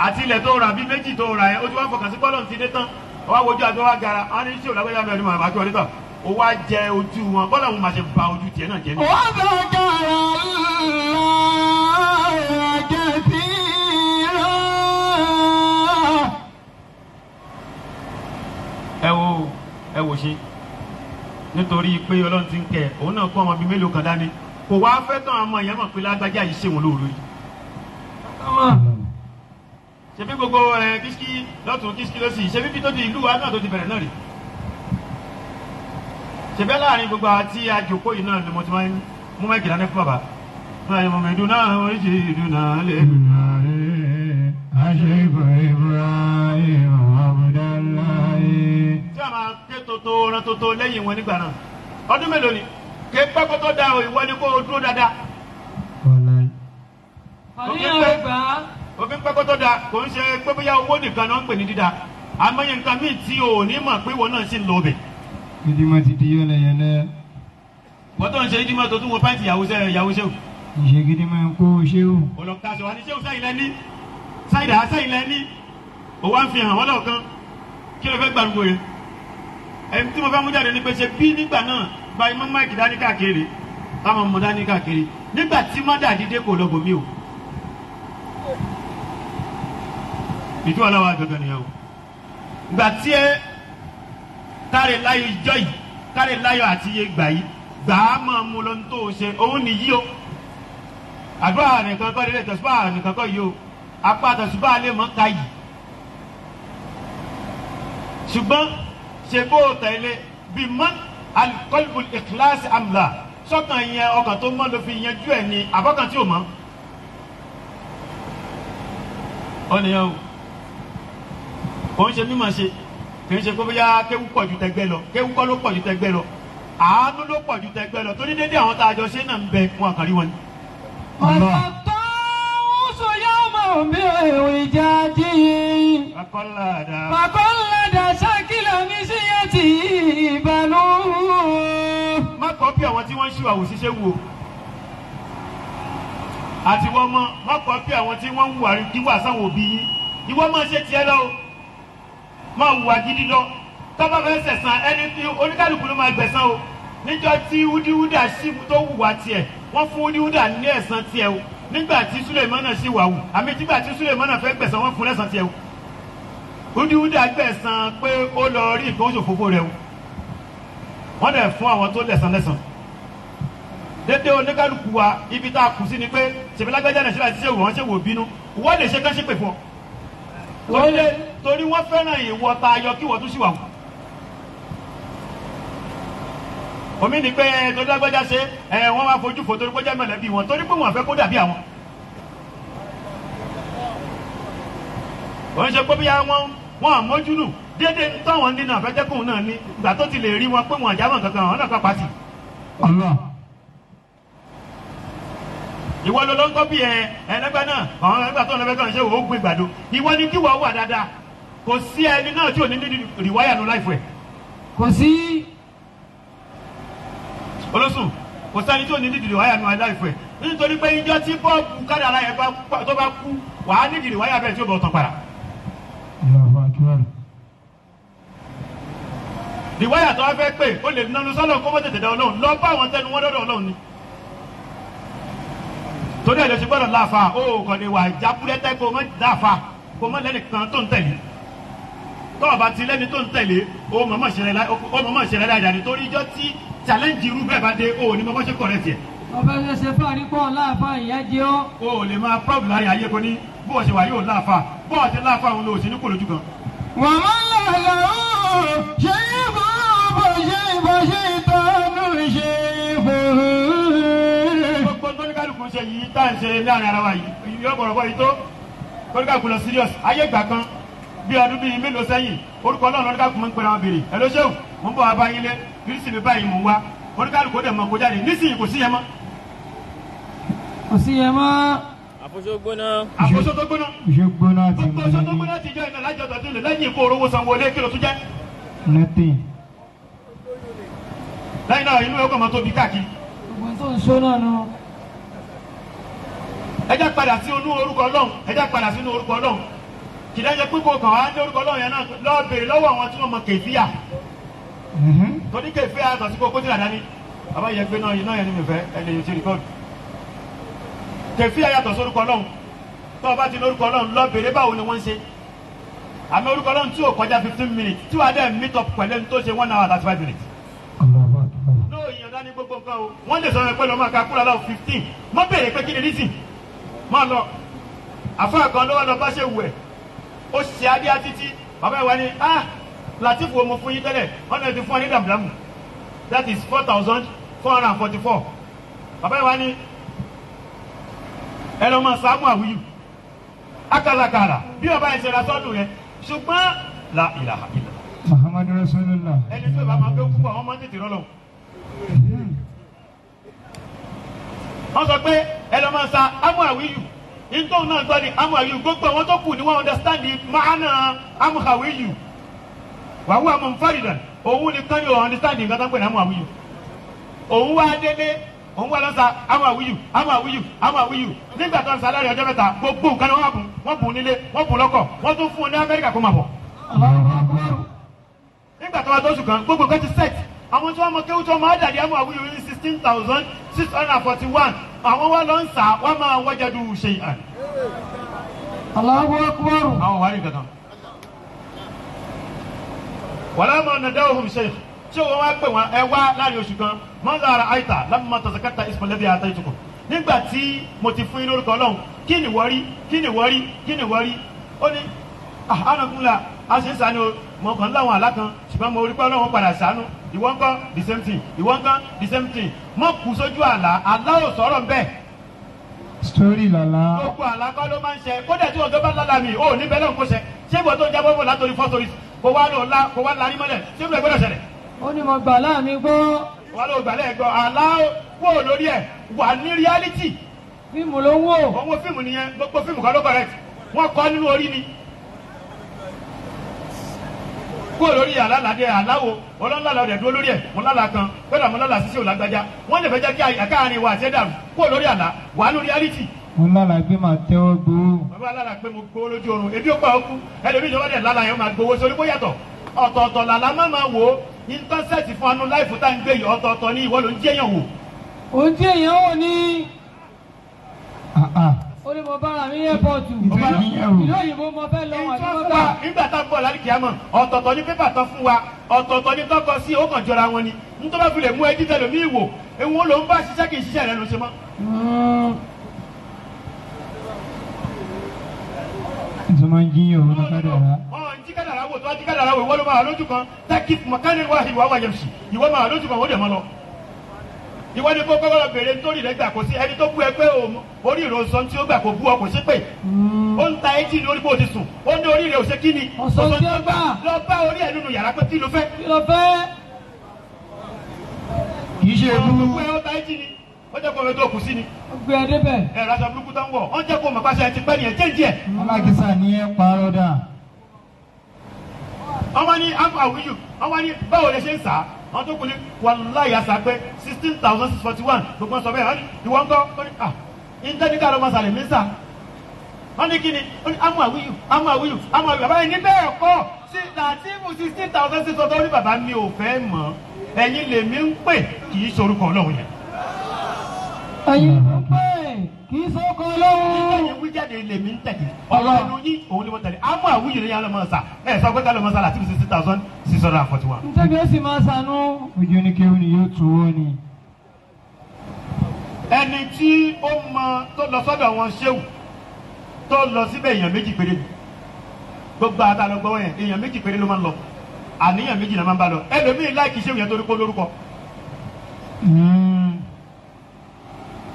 àti ilẹ̀ tó rà bí méjì tó rà ẹ̀ ó ti wá fọkàn sí pọ́lọ̀ ti dé tán ó wá wojú agbo wá gara wọ́n ní sí òlágbèjà mẹ́rin mọ̀ àbájọ́ onítọ̀ ó wá jẹ ojú wọn bọ́lọ̀ wọn máa ṣe ba ojú tiẹ̀ náà jẹ́ ní. Wa dhakara Allaha kathira. ẹ wò ṣe nítorí pé ọlọ́run ti ń kẹ́ òun náà kó ọmọ bíi mélòó kan dání kò wá fẹ́ tán ọmọ ìyẹn mọ̀ pé lágbájá yìí ṣe wọn lóore yìí. ṣebí gbogbo kìsìkì lọ́tún kìsìkì lọ́sì ṣebí bí tó di ìlú wa náà tó ti bẹ̀rẹ̀ náà rè ṣebí láàrin gbogbo àti àjòkó yìí náà ni mo ti máa ń mú mẹ́kì dání fún bàbá mọ̀ ìdúná oríṣi ìdúná lè. Aṣèkò Ibrahim Abdullahi. tí a máa ké toto ran toto lẹ́yìn wọn nígbà náà ọdún mélòó ni ké pákó tó da ìwọ ni kó o dúró dáadáa. àníyàn rẹ̀ gbà á. òfin pákó tó da kò ń ṣe pé bóyá owó nìkan náà ń pè ní dídá àmọ́yé nǹkan míì tí o ò ní mọ̀ pé ìwọ náà sì ń lo ọbẹ̀. Ìdìmọ̀ ti di yẹlẹyẹlẹ. wọ́n tó ń ṣe ìdímọ̀ tó tún wọ pàǹtì ìyàwó ṣe o iṣẹ́ gidi máa ń kó ṣéwù. olùkàṣọ wa ní ṣéwù sáyìn lẹ́ní sáyìdà sáyìn lẹ́ní òwò à ń fi hàn wọ́n lọ́ọ̀kan kí ló fẹ́ gbàgbó yẹn ẹni tí mo fẹ́ mú jáde ní pé ṣe bí nígbà náà gba imọ́ máìkì dání káàkiri táwọn ọmọ dání káàkiri nígbà tí mọ́dà dídé kò lọ bòmí o ìtú ọlọ́wọ́ àgbẹ̀gbẹ̀ nìyẹn o gbà tí ẹ káre láyọ̀ ìjọ yìí káre láyọ̀ àti iye gbà yìí gbà á máa mú lọ tó o ṣe òun nìyí o àdúrà nìkan kọ́ lélẹ̀ tẹ̀síbà nìkan kọ́ yìí o apá tẹ̀síbà lè mọ́ ká yìí ṣùgbọ́n ṣe bó tẹ̀lé bí mọ́ alikọ́lùbù ìkíláàsì àmìlà sọ́kàn yẹn ọkàn tó mọ́ ló fi yanjú ẹ̀ ní àbọ̀kàn tí ò mọ́ ọ nìyẹn o kò ń ṣe mímọ̀ ṣe kì í ṣe kó bóyá kéwú pọ̀ ju tẹgbẹ́ lọ kéwú kọ́ ló pọ̀ ju tẹgbẹ́ lọ àánú ló pọ̀ ju tẹgbẹ́ lọ torí dédé àwọn tá a jọ ṣe náà ń bẹ wọn kàn rí wọn ni. Àtàtúnṣe yóò máa ń bí ìwé jáde. Fàkọ́ládà ṣákìlà ní síyẹ́tì ìbànú. Má kọ́ bí àwọn tí wọ́n ń ṣe àwòṣiṣẹ́ wo. Àti wọ́n mọ́ má kọ́ bí àwọn tí wọ́n ń wà kí wà sáwọn òbí yín. Ìwọ máa ṣe tiẹ̀ lọ o. Máa wùwà gidi lọ. Tọ́ba fẹ́ sẹ̀sán ẹni tí oníkálukú ló máa gbẹ̀sán o. Níjọ́ tí wúdíwúdà sí tó wùwà tiẹ̀, wọ́n fún wúdíwúdà ní ẹ̀san tiẹ̀ o. Nígbà tí Sulemana sì wà wù, àmì tígbà tí Sulemana fẹ́ gbẹ̀sán wọ́n fún lẹ́san tiẹ̀ o. Wúdíwúdà gbẹ̀sán pé ó lọ rí nǹkan oṣòfófó rẹ̀ o. Wọ́n dẹ̀ fún àwọn tó lẹ̀san lẹ́san. Dédé oníkálukú wa ibi tá a kù sí ni pé ṣèbílágbájá Nàìjíríà ti ṣe wò wọ́n ṣe wò bínú. Wọ́n lè ṣe kán ṣépè fún ọ. Torí wọ́n fẹ́ràn ìwọ ta ayọ̀ kí wọ́n tún sì wà wù. Omi ni pé torí lágbájá ṣe wọ́n wá fojú fò torí kó jẹ́ mọ̀lẹ́bí wọn torí pé wọ́n fẹ́ kó dàbí àwọn. Wọ́n ṣe pé bí wọ́n àmójúnù déédéé táwọn nínú àfẹ́jẹ́kùn náà ní ìgbà tó ti lè rí wọn pé wọ́n àjámọ̀ kankan àwọn náà ká pàṣẹ. Ìwọ ló ló ń kọ́ bí ẹlẹ́gbẹ́ náà àwọn ẹgbẹ́ tó ń lẹ́gbẹ́ kan ṣe wò ó gbé gbàdo ìwọ ni kí wọ́n wà dáadáa kò sí ẹni náà tí ò ní rìwáyà nù láìfọ̀ ẹ̀. Kò sí. Olóṣùn kò sẹ́ni tí ò ní rìwáyà nù láìfọ̀ ẹ̀ nítorí pé ìjọ tí bọ́ọ̀bù kádàrá yẹn tó bá kú wàá ní rìwáyà bẹ́ẹ̀ tí ó bọ̀ tán padà. Rìwáyà tó wá fẹ́ pè ó lè nánú sọ́lọ̀ kó mọ́ tètè dá Ọlọ́run lọ bá àwọn tẹnu wọn dọ́dọ̀ Ọlọ́run ni. Torí ẹ̀ ló ṣe gbọ́dọ̀ láàfà ó kàn lè wà jábúrẹ́tẹ́ kó mọ́ dáàfà kó mọ́ lẹ́nìkan tó ń tẹ̀lé tọ́wọ́ bá ti lẹ́ni tó ń tẹ̀lé ó mọ̀mọ́ ìṣẹ̀lẹ̀ dáadáa nítorí ijọ́ tí challenge irú bẹ́ẹ̀ bá dé ó ní mọ́mọ́ ṣe kọ̀rẹ́ tiẹ̀. Ọba ṣe ṣe fún àríkọ́ láàfà ìyá jẹ́ ọ́. O lè máa problem láyé ayé kò ní bó o ṣe wà yóò láàfà bó o ṣe láàfà òun ló ṣe ní kò lójú kan. wọ́n máa ń lọ ṣe é bó ṣe ìtọ́nù ṣe bó. Gbogbo tóníkàlùkù ṣe yìí tá à ń ṣe láàrin ara wa yìí yóò bọ̀rọ̀bọ̀ yìí tó tóníkàlùkù lọ serious ayé ìgbà kan bí ọdún bíi mélòó sẹ́yìn orúkọ Ọlọ́run tóníkàlùkù máa ń pera wọn béèrè ẹ ló ṣéwù mo ń bọ̀ wá bá yín lé bírísì mi báyìí mò ń wá tóníkàlùkù ó dẹ̀ mọ̀ kó jáde nísìnyí kò sí yẹn mọ́. Kò sí yẹn mọ́. Àfọ̀ṣọ́ gbóná. Àfọ̀ṣọ́ tó gbóná. Gbogbo ọṣọ́ tó gbóná ti jẹ́ iná lájọ tó délé lẹ́yìn ikú orówó sanwó lé kí ló tún jẹ́. Nothing. Lẹ́yìn náà inú ẹ̀kọ́ máa tóbi káàkiri. Gbogbo tó ń ṣó náà nù. Ẹ jẹ́ padà sí inú orúkọ Ọlọ́run ẹ jẹ́ padà sínú orúkọ Ọlọ́run kì í dájọ́ pípọ̀ kàn wá ní orúkọ Ọlọ́run yẹn náà lọ́ọ́ béèrè lọ́wọ́ àwọn tí wọ́n mọ kèfíà. Torí kèfíà yàtọ̀ sí kókó tí ìlànà ni bàbá yẹn gbé náà yẹn ni mi fẹ́ ẹ lè ṣe rìkọ́dù. Kèfíà yàtọ̀ sórúkọ Ọlọ́run tó o bá ti lórúkọ Ọlọ́run lọ́ọ́ béèrè báwo ni wọ́n ń ṣe. Àmì orúkọ Ọlọ́run tí ò kọjá 15 minutes tí wàá dẹ̀ meet up pẹ̀lú ẹni tó ṣe 1 hour 35 minutes. Lóò yàn dání gbogbo nǹkan o wọ́n lè sọ pé lọ́mọ ká kúrò aláwọ̀ 15 mọ́ béèrè pé kí ni reason máa lọ àfáà kan ló wá lọ bá ṣe wù ẹ̀ ó ṣe adíá títí bàbá ìwà ni Latif wo mo fún yín tẹ́lẹ̀ wọ́n náà ti fún ọ ní dàmdàmù that is 4,444 bàbá ìwà ni ẹ lọ máa sáàmù àwùyù akàlàkàlà bí ọba ẹ̀ ṣe ra sọ́dún yẹn ṣùgbọ́n la ilaha illallah Muhammadu Rasulullah. ẹni tí o bá máa gbé púpọ̀ àwọn máa ń tètè rọ́lọ́ wọ́n sọ pé ẹ lọ máa sa amú àwíyù nítorí náà gbọ́ ni amú àwíyù gbogbo àwọn tó kù ni wọ́n understand máàna amú àwíyù wàhùn àmọ́ nfàdìdàn òun nìkan ni ò understand nǹkan tó ń pè ní amú àwíyù òun wá délé òun wà lọ́sà àwọn àwíyù nígbà tó ń sa láàrin ọjọ́ mẹ́ta gbogbo nǹkan ni wọ́n bùn nílé wọ́n bùn lọ́kọ̀ wọ́n tún fún un ní Amẹ́ríkà kó máa bọ̀. nígbà tó wá tó oṣù kan gbogbo nǹkan ti set àwọn tí wọ́n mọ kéwú tí wọ́n máa dàdí àwọn àwíyù ní 16,641 àwọn wa lọ ń sà wọ́n máa wajadu shay'an. Allahu akbar. àwọn wà ní kankan. wàlá ma nadawhum shaykh ṣé wọn wá pè wọn ẹ wá láàrin oṣù kan mọ́lára àìtà lamma tazakata ismailẹ́bí àtàìtukù nígbà tí mo ti fún yín lórúkọ Ọlọ́run kí ni wọ́rí ó ní àánàkúnlá a ṣe ń sàánú mọ̀kàn láwọn àlá kan ṣùgbọ́n mo rí pé Ọlọ́run padà sàánú ìwọ ńkọ́ the same thing ìwọ ńkọ́ the same thing mọ̀ kù sójú àlá ò sọ̀rọ̀ ń bẹ́ẹ̀. story lala. gbogbo àlá kọ́ ló máa ń ṣe kódà tí ọjọ́ bá lálàá mi ò ní bẹ́ẹ̀ lọ́n kó ṣe ṣé ìwọ tó ń jábọ́ bọ̀ látòrí fọ́sọ̀rì kó wá larí mọ́lẹ̀ ṣé ìwọ gbọ́dọ̀ ṣẹlẹ̀. ó ní mo gbà láàmì gbọ́. wà ló gbàlẹ́ gbọ́ àlá wò lórí ẹ̀ wà ní reality. fíìmù ló ń wò. òun fíìmù nìyẹn gbogbo fíìmù kan ló correct wọ́n kọ́ nínú orí ni. kó lórí àlálàdé àláwo ọlọ́nlá rẹ̀ dúró lórí ẹ̀ mọ́lálà kan pẹ́lú àmọ́lálà sísè òlágbájá wọ́n lè fẹ́ jẹ́ kí àkáàrin wa àti ẹ̀dàrú kó lórí àlá wà ní reality. mo lára gbé máa tẹ́wọ́ gbowó. bàbá alára pé mo gbowó lójú oorun ebi ó pa okú ẹlòmíì ìjọba dẹ̀ lára yẹn máa gbowó sórí bó yàtọ̀ ọ̀tọ̀ọ̀tọ̀ làlá má máa wò ó íńtánṣẹ́ẹ̀tì fún anú láìfù tá à ń gbé yìí ọ̀tọ̀ọ̀tọ̀ ní ìwọ ló ń jẹ́yàn wò. ó ń jẹ́yàn wò ní. ó ní mo bára mi airport. ìlú òyìnbó mo fẹ́ lọ wà ní mọ́tà. nígbà tá a bọ̀ láti kíámọ̀ ọ̀tọ̀ọ̀tọ̀ ní pépà tán fún wa ọ̀tọ̀ọ̀tọ̀ ní tọ́kọ sí ó kàn jọra wọn ni nítorí bá fi lè mú ẹjí tẹ̀lé mi wò ewu ló ń bá ṣiṣẹ́ kì í ṣiṣẹ́ rẹ̀ ló ṣe mọ́. ìtumọ̀ ń jíyàn òun ní kádàrá. jíkàdàrà wò tó wá jíkàdàrà wò ìwọ ló máa lójú kan tákì mọ̀kánì wá ìwà wà yẹn sì ìwọ máa lójú kan ó dẹ̀ mọ́ lọ. ìwọ ni kó kọ́kọ́ lọ bèrè nítorí rẹ̀ gbà kó sí ẹni tó bú ẹ pé orí ìrọ̀sán tí ó gbà kó bú ọ kò sí pé ó ń ta ẹjí ní orí bó ti sùn ó ní orí rẹ̀ ò ṣe kí ni. ọ̀sán tí ó gbà. lọ bá orí ẹ̀ nínú yàrá pé kí ló fẹ́. kí ló fẹ́. kì í ṣe ebú. ó ta ẹjí ni ó jẹ́ kó o tó kù sí ni. ó gbé ẹ débẹ̀. ẹ raṣọ burúkú tó ń wọ̀ ó jẹ́ kó o mọ̀ pàṣẹ ti pẹ́ nìyẹn jẹ́ díẹ̀. alákìsà ni ẹ parọ́ dà. ọmọ ní amu àwíyù ọmọ ní báwo lè ṣe ń sá wọn tó kù ní wàláyà sá pé 16,641 gbogbo sọ bẹ́ẹ̀ wọ́n ní ìwọ ńkọ́ ó ní à ìńtẹ́nìkà ló máa sàlẹ̀ mí sà wọ́n ní kí ni ó ní amu àwíyù bàbá yìí ní bẹ́ẹ̀ kọ́ sí làtìmù 16,641 ó ní bàbá mi ò fẹ́ mọ̀ ẹ̀yin lèmi ń pè kì í sorúkọ Ọlọ́run yẹn. ẹ̀yin ló pè kì í sọ́kọ Ọlọ́run. ẹ̀yin wí jáde lèmi ń tẹ̀lé Ọlọ́run yín òun ni mo tẹ̀lé amu àwíyù ni yàrá máa sà ẹ̀ sọ pé ká ló máa sà làtìmù 16,641. ntẹ́bi ó sì máa sànú. ojú ní kéwù ni yóò tún wó ni. ẹni tí ó mọ tó lọ sọ́dọ̀ wọn ṣéwù tó lọ síbẹ̀ èèyàn méjì péré gbogbo àtàlọ́gbọ́ yẹn èèyàn méjì péré ló máa ń lọ àníyàn méjì náà máa ń bá lọ ẹlòmíì láìkì ṣéwù yẹn torí kó lórúkọ.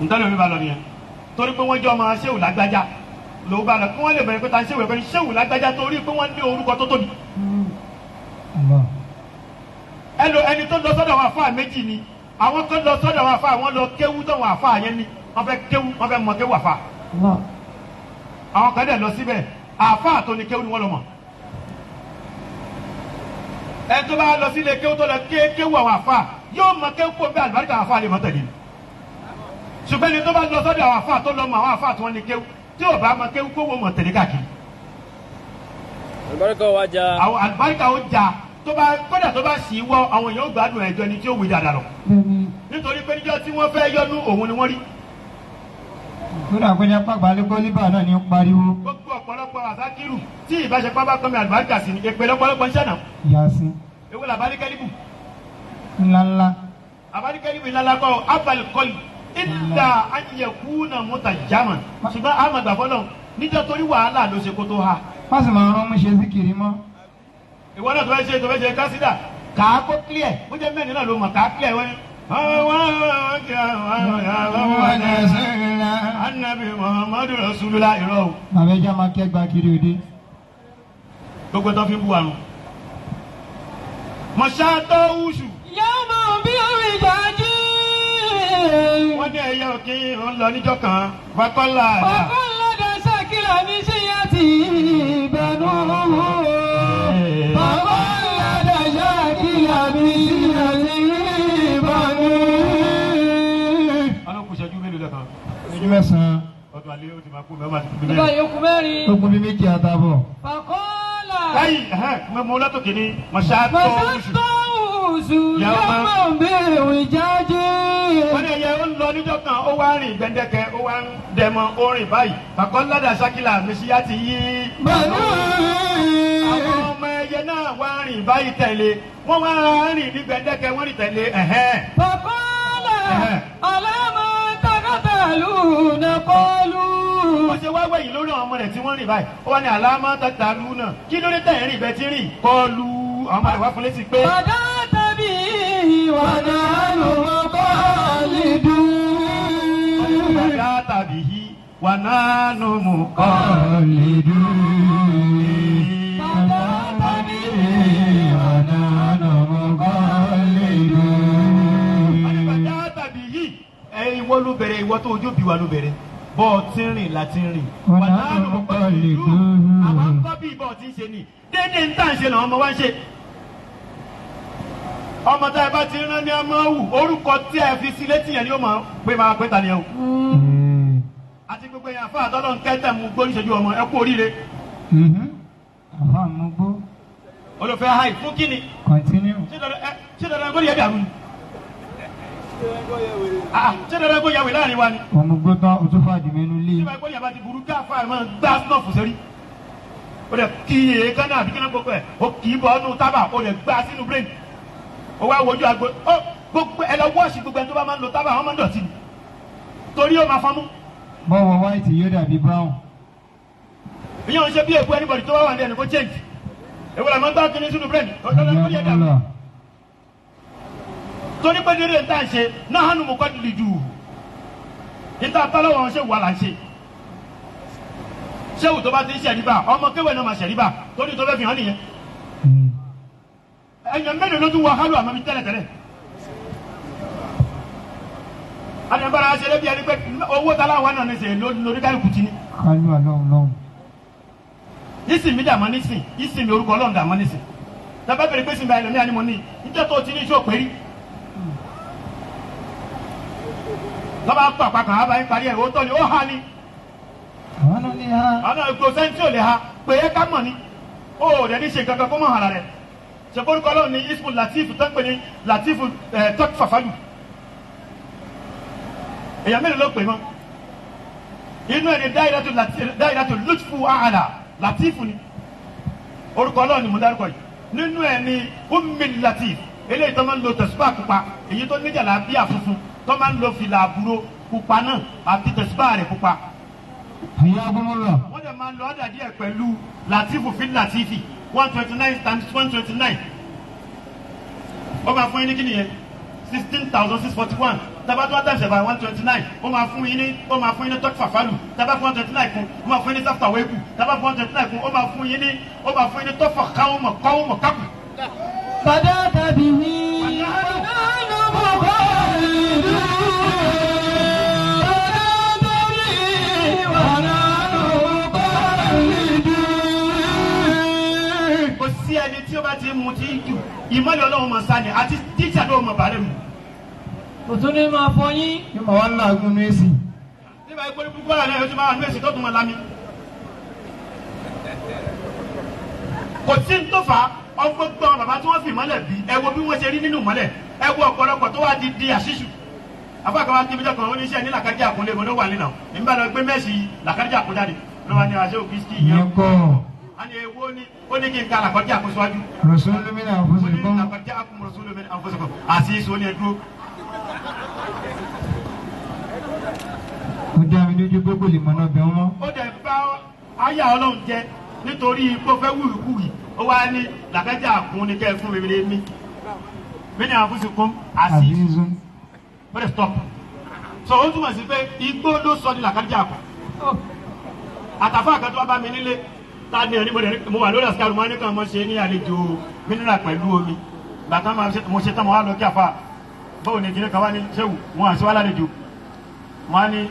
ntọ́ni omi bá lọ nìyẹn torí pé wọ́n jọ ọmọ ṣéwù lágbájá ló bá lọ kí wọ́n lè bẹ̀rẹ̀ pé ta ṣéwù ẹ̀kọ́ ni ṣéwù lágbájá torí pé wọ́n ní orúkọ tó tóbi. ẹni tó lọ sọ́dọ̀ àwọn àfáà méjì ni àwọn tó lọ sọ́dọ̀ àwọn àfáà wọ́n lọ kéwú tó àwọn àfáà yẹn ni wọ́n fẹ́ kéwú wọ́n fẹ́ mọ kéwú àfáà. àwọn kan dẹ̀ lọ síbẹ̀ àfáà tó ní kéwú ni wọ́n lọ mọ̀. ẹni tó bá lọ sílé kéwú tó lọ kéwú àwọn àfáà yóò mọ kéwú kó bẹ́ẹ̀ àlùbáríkà àwọn àfáà lè mọ tẹ̀lé. ṣùgbọ́n ẹni tó bá lọ sọ́dọ̀ àwọn àfáà tó lọ mọ àwọn àfáà tí wọ́n ní kéwú tí ò bá mọ kéwú kó wọ́n mọ̀ tẹ̀lé káàkiri. àlùbáríkà wa jà. àwọn àlùbáríkà ó jà tó bá kódà tó bá sì wọ àwọn èèyàn gbádùn ẹjọ́ ni tí ó wí dáadáa lọ. nítorí pé níjọ́ tí wọ́n fẹ́ yọnu òun ni wọ́n rí. kódà pé ní apágbá lébọ́líbà náà ní pariwo. gbogbo ọ̀pọ̀lọpọ̀ àsákírù tí ìbáṣepọ̀ bá kọ́mi àlùbáríkà sí ni èpè lọ́pọ̀lọpọ̀ ń ṣẹ̀nà. yasin. èwo la àbáríkẹ́líbù. ńláńlá. àbáríkẹ́líbù ńláńlá kọ́ abal kọ́lì ìdá ayẹ̀kú náà mọ́ta jámà ṣùgbọ́n àmàgbà fọlọ́ níjọ́ torí wàhálà ló ṣe kó tó ha. má sì máa rán mú ṣe síkìrì mọ́. ìwọ náà tó fẹ́ ṣe kásídà kàá kó clear bó jẹ́ mẹ́rin náà ló mọ̀ kàá clear wọ́n. anabi muhammadu rasulullah irọ́ o. bàbá ẹja máa kẹ́gbà kiri òde. gbogbo tó fi ń bu àrùn. mọ̀ṣáátọ́ wúṣù. yóò mọ bí omi jáde. wọ́n ní ẹ̀yẹ òkè ń lọ níjọ́ kan fakọ́lá. fakọ́lá dasa kìlà ní ṣíyá ti ìbẹ̀nú. fakọ́lá dasa kìlà ní ṣíyá ti ìbẹ̀nú. Ojú mẹ́sàn-án. ọdún alẹ́ ó ti máa kú mi ó máa ti kú mi Nígbà mẹ́rin. yòókù mẹ́rin. Ó kún bí méjì àtàbọ̀. Fàkọ́lá. báyìí mo látòkè ní mọ̀ṣáàtọ̀ oṣù. Mọ̀ṣáàtọ̀ọ̀ṣù yàmọ̀ bẹ̀rẹ̀ ìjáde. wọ́n ní ẹyẹ ó ń lọ níjọ́ kan ó wá rìn gbẹ̀ndẹ̀kẹ́ ó wá ń dẹmọ ó rìn báyìí fàkọ́ládà sákìlà mẹ́síyá ti yí. Bànú. àwọn ọmọ ẹyẹ náà wá rìn báyìí tẹ̀lé wọ́n wá rìn ní gbẹ̀ndẹ̀kẹ́ wọ́n rìn tẹ̀lé Fàkọ́lá. Alámọ̀ takàtà lùnà kọlu. wọ́n ṣe wá wẹ̀yìn lórí àwọn ọmọ rẹ̀ tí wọ́n rìn báyìí ó wá ní àlámọ́ tàtà lù náà kí ló dé tẹ̀yìn rìn bẹ́ẹ̀ tí rìn kọlu àwọn ọmọ rẹ̀ wá fún létí pé. Bàdá tàbí wàdà lùmọ̀ kọ́lìdù. bàdá tàbí wà nánú mú kọ́. Bàdá tàbí bàdá tàbí yìí ìwọ ló bẹ̀rẹ̀ ìwọ tó ojú bí wa ló bẹ̀rẹ̀ bọ́ọ̀ tí ń rìn láti ń rìn. wà nánú mú kọ́ ìlú àwọn ń kọ́ bí bọ́ọ̀ tí ń ṣe ni déédéé ń tà ń ṣe làwọn ọmọ wa ń ṣe. ọmọ tá ẹ bá ti rán ní ọmọ wù orúkọ tí ẹ fi sí létí yẹn ni ó mọ pé máa pé ta ni ẹ o. àti gbogbo yẹn àfa àtọ́lọ́ ń kẹ́tẹ̀ mú gbó níṣẹ́jú ọmọ ẹ kú oríire. Àfa àmúgbó. olùfẹ́ háì fún kíni. Continue. ṣé dandan kó yẹ dàrú ni. ṣé dandan kó yàwé láàrin wa ni. Ọmọgbó tán o tún fàdí mẹ́nu lé. ṣé báyìí kó yàrá ti burú káfá ẹ̀ máa gbá snuff sórí. o lè kí èékánná àbí kí náà gbogbo ẹ̀ o kì í bọ̀ ọ́nù tábà o lè gbá sínú brain. o wá wojú agbo ó gbogbo ẹ lọ wọ́ọ̀ṣì gbogbo ẹni tó bá máa ń lo tábà wọ́n máa ń dọ̀tí ni torí ó máa fọ́nmú. Bọ́wọ̀ white yóò dàbí brown. ìyẹn ò ń ṣe bí èkó anybody tó wá wà ní ẹni kó change èwo la máa ń gbá kíní sínú brain ọ̀dọ́dọ́ ló yẹ dàrú. torí pé dédé nta ṣe náà hànú mo kọ́ lè jù níta tọ́lọ́wọ́ wọn ṣe wà là ń ṣe ṣéwù tó bá ti ń ṣẹ̀ríbà ọmọ kéwẹ̀ náà máa ṣẹ̀ríbà torí tó fẹ́ fi hàn nìyẹn ẹ̀yàn mélòó ló tún wọ hálù àmọ́ mi tẹ́lẹ̀tẹ́lẹ̀ àdìbára ṣe lébi ẹni pé owó tá láwọn náà ní ṣe lórí kálukú ti ní. Kálú àlọ́hùn lọ́hùn. ìsìn mi dàmọ́ nísìn ìsìn mi orúkọ ọlọ́run dàmọ́ nísìn tàbá bèrè pé sinmi àìlèmí àni mo ní ìjọ tó ti ní iṣẹ́ òpèrí lọ́ba pọ̀ àpapọ̀ àbá yín parí ẹ̀ ó tọ́ ni ó ha ni Àwọn náà ní ha. àwọn ètò sẹ́ńtì ò lè ha pé é ká mọ̀ ni ó rẹ̀ ní ṣe kankan kó mọ̀ hàn rẹ̀ ṣe orúkọ ọlọ́run ní ismu latif tó ń pè ní latif tọ́kì fàfálù èèyàn mélòó ló pè mọ́ inú ẹni dáìrátù lùtfù àhàlà latifu ni orúkọ ọlọ́run ni mo dárúkọ yìí nínú ẹni ummil latif eléyìí tó máa ń lo tẹ̀síbà pupa èyí tó níjàlá bíà funfun tó máa ń lo fìlà àbúrò pupa náà àti tẹ̀síbà rẹ̀ pupa. Àyà agbọ́mọ́lá. wọ́n dẹ̀ máa ń lo ọ̀dà díẹ̀ pẹ̀lú latifu fi latifi 129 times 129 ó máa fún yín ní kíni yẹn 16,641 tabatu atamse by 129 ó máa fún yín ní tọ́kì fàfálù taba fún 129 kún ó máa fún yín ní sáfà wéèkù taba fún 129 kún ó máa fún yín ní tọ́fà káwọ́mọ̀ kápù. Bàdá tàbí ní àdánù kọ́lìdù. Bàdá tàbí wàdánù kọ́lìdù. kò sí ẹni tí ó bá ti mú tí jù ìmọ̀lẹ̀ ọlọ́run mọ̀ sáni àti tíṣà ló mọ̀ bàálẹ̀ mu. Kò tún ní máa fọ yín. Yóò máa wá láàgùn ní èsì. nígbà yìí pé púpọ̀ àná ẹ̀rọ tí máa wà ní èsì tó tún mọ̀ lámì. kò sí ní tó fà á ọgbọ́n bàbá tí wọ́n fi ìmọ̀lẹ̀ bí ẹ wo bí wọ́n ṣe rí nínú ìmọ̀lẹ̀ ẹ wo ọ̀pọ̀lọpọ̀ tó wá di àṣìṣù. afáàkàwá kí bíjọ́ kan ó ní iṣẹ́ ní làkàjẹ́ àkúnlé mo ló wà nínà nígbà lọ gbé mẹ́sì làkàjẹ́ àkúnjáde ló wà ní àṣẹ òkìsí Ìyẹn kọ́. ani ewo ni ó ní kí n ka làkọjá àkóṣíwájú. Rasulun min anfusikum. ó ní làkọjá àkùn rasulun min anfusikum àti ìṣó ni ẹ dúró. Ó dá mi lójú pé kò lè mọ̀ náà bẹ̀ wọ́n mọ́. ó dẹ̀ bá ayé ọlọ́run jẹ nítorí pé ó fẹ́ wúwìkúwì ó wá ní làkọjá àkùn ni kẹ́ ẹ fún mi mi min anfusikum àti ìṣó. Azizun. ó dẹ̀ stop. so ó túmọ̀ sí pé igbó ló sọ ní làkọjá àkùn. àtàfà àkàtúwà bá mi nílé tani ẹni mo wà lórí àsìkò mo ní kàn mo ṣe ní àlejò mineral pẹ̀lú omi bàtà mo ṣe tán mo wá lọ kí àfa báwo ni ìdílé kan wá ní ṣéwù wọn àti wá lálejò wọn á ní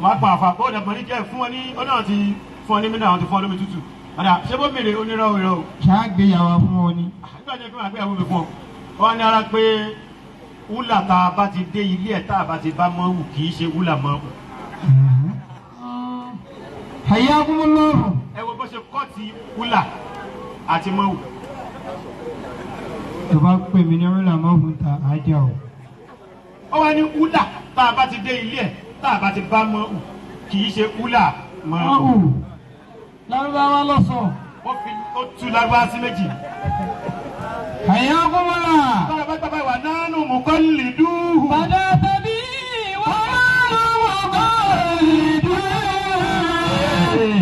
wọn á pa àfa báwo ni àpọ̀ní jẹ́ fún wọn ní ó náà ti fún ọ ní mineral wọn ti fún ọ lómi tútù ọ̀dà ṣé bó mèrè onírọ̀ òrọ̀ o. Ṣáà gbéyàwó fún wọn ni. nígbà tí wọn gbéyàwó mi fún ọ wọn ní ara pé wúlà tá a bá ti dé ilé ẹ̀ tá a bá ti bá mọ́wù kì í ṣe wúlà mọ́wù. Hayyakumullah. ẹ wo bó ṣe kọ́ ti wúlà àti mọ́wù. tó bá pè mí ní wúlà mọ́ fún ta àjà o. ó wá ní wúlà tá a bá ti dé ilé ẹ̀ tá a bá ti bá mọ́wù kì í ṣe wúlà mọ́wù. lárúbáwá lọ sọ. ó tú lárúbáwá sí méjì. Hayyakumullah. tọ́lá bá gbàgbà wà nánú muqalliduhu. Bàdá tàbí wà nánú muqalliduhu.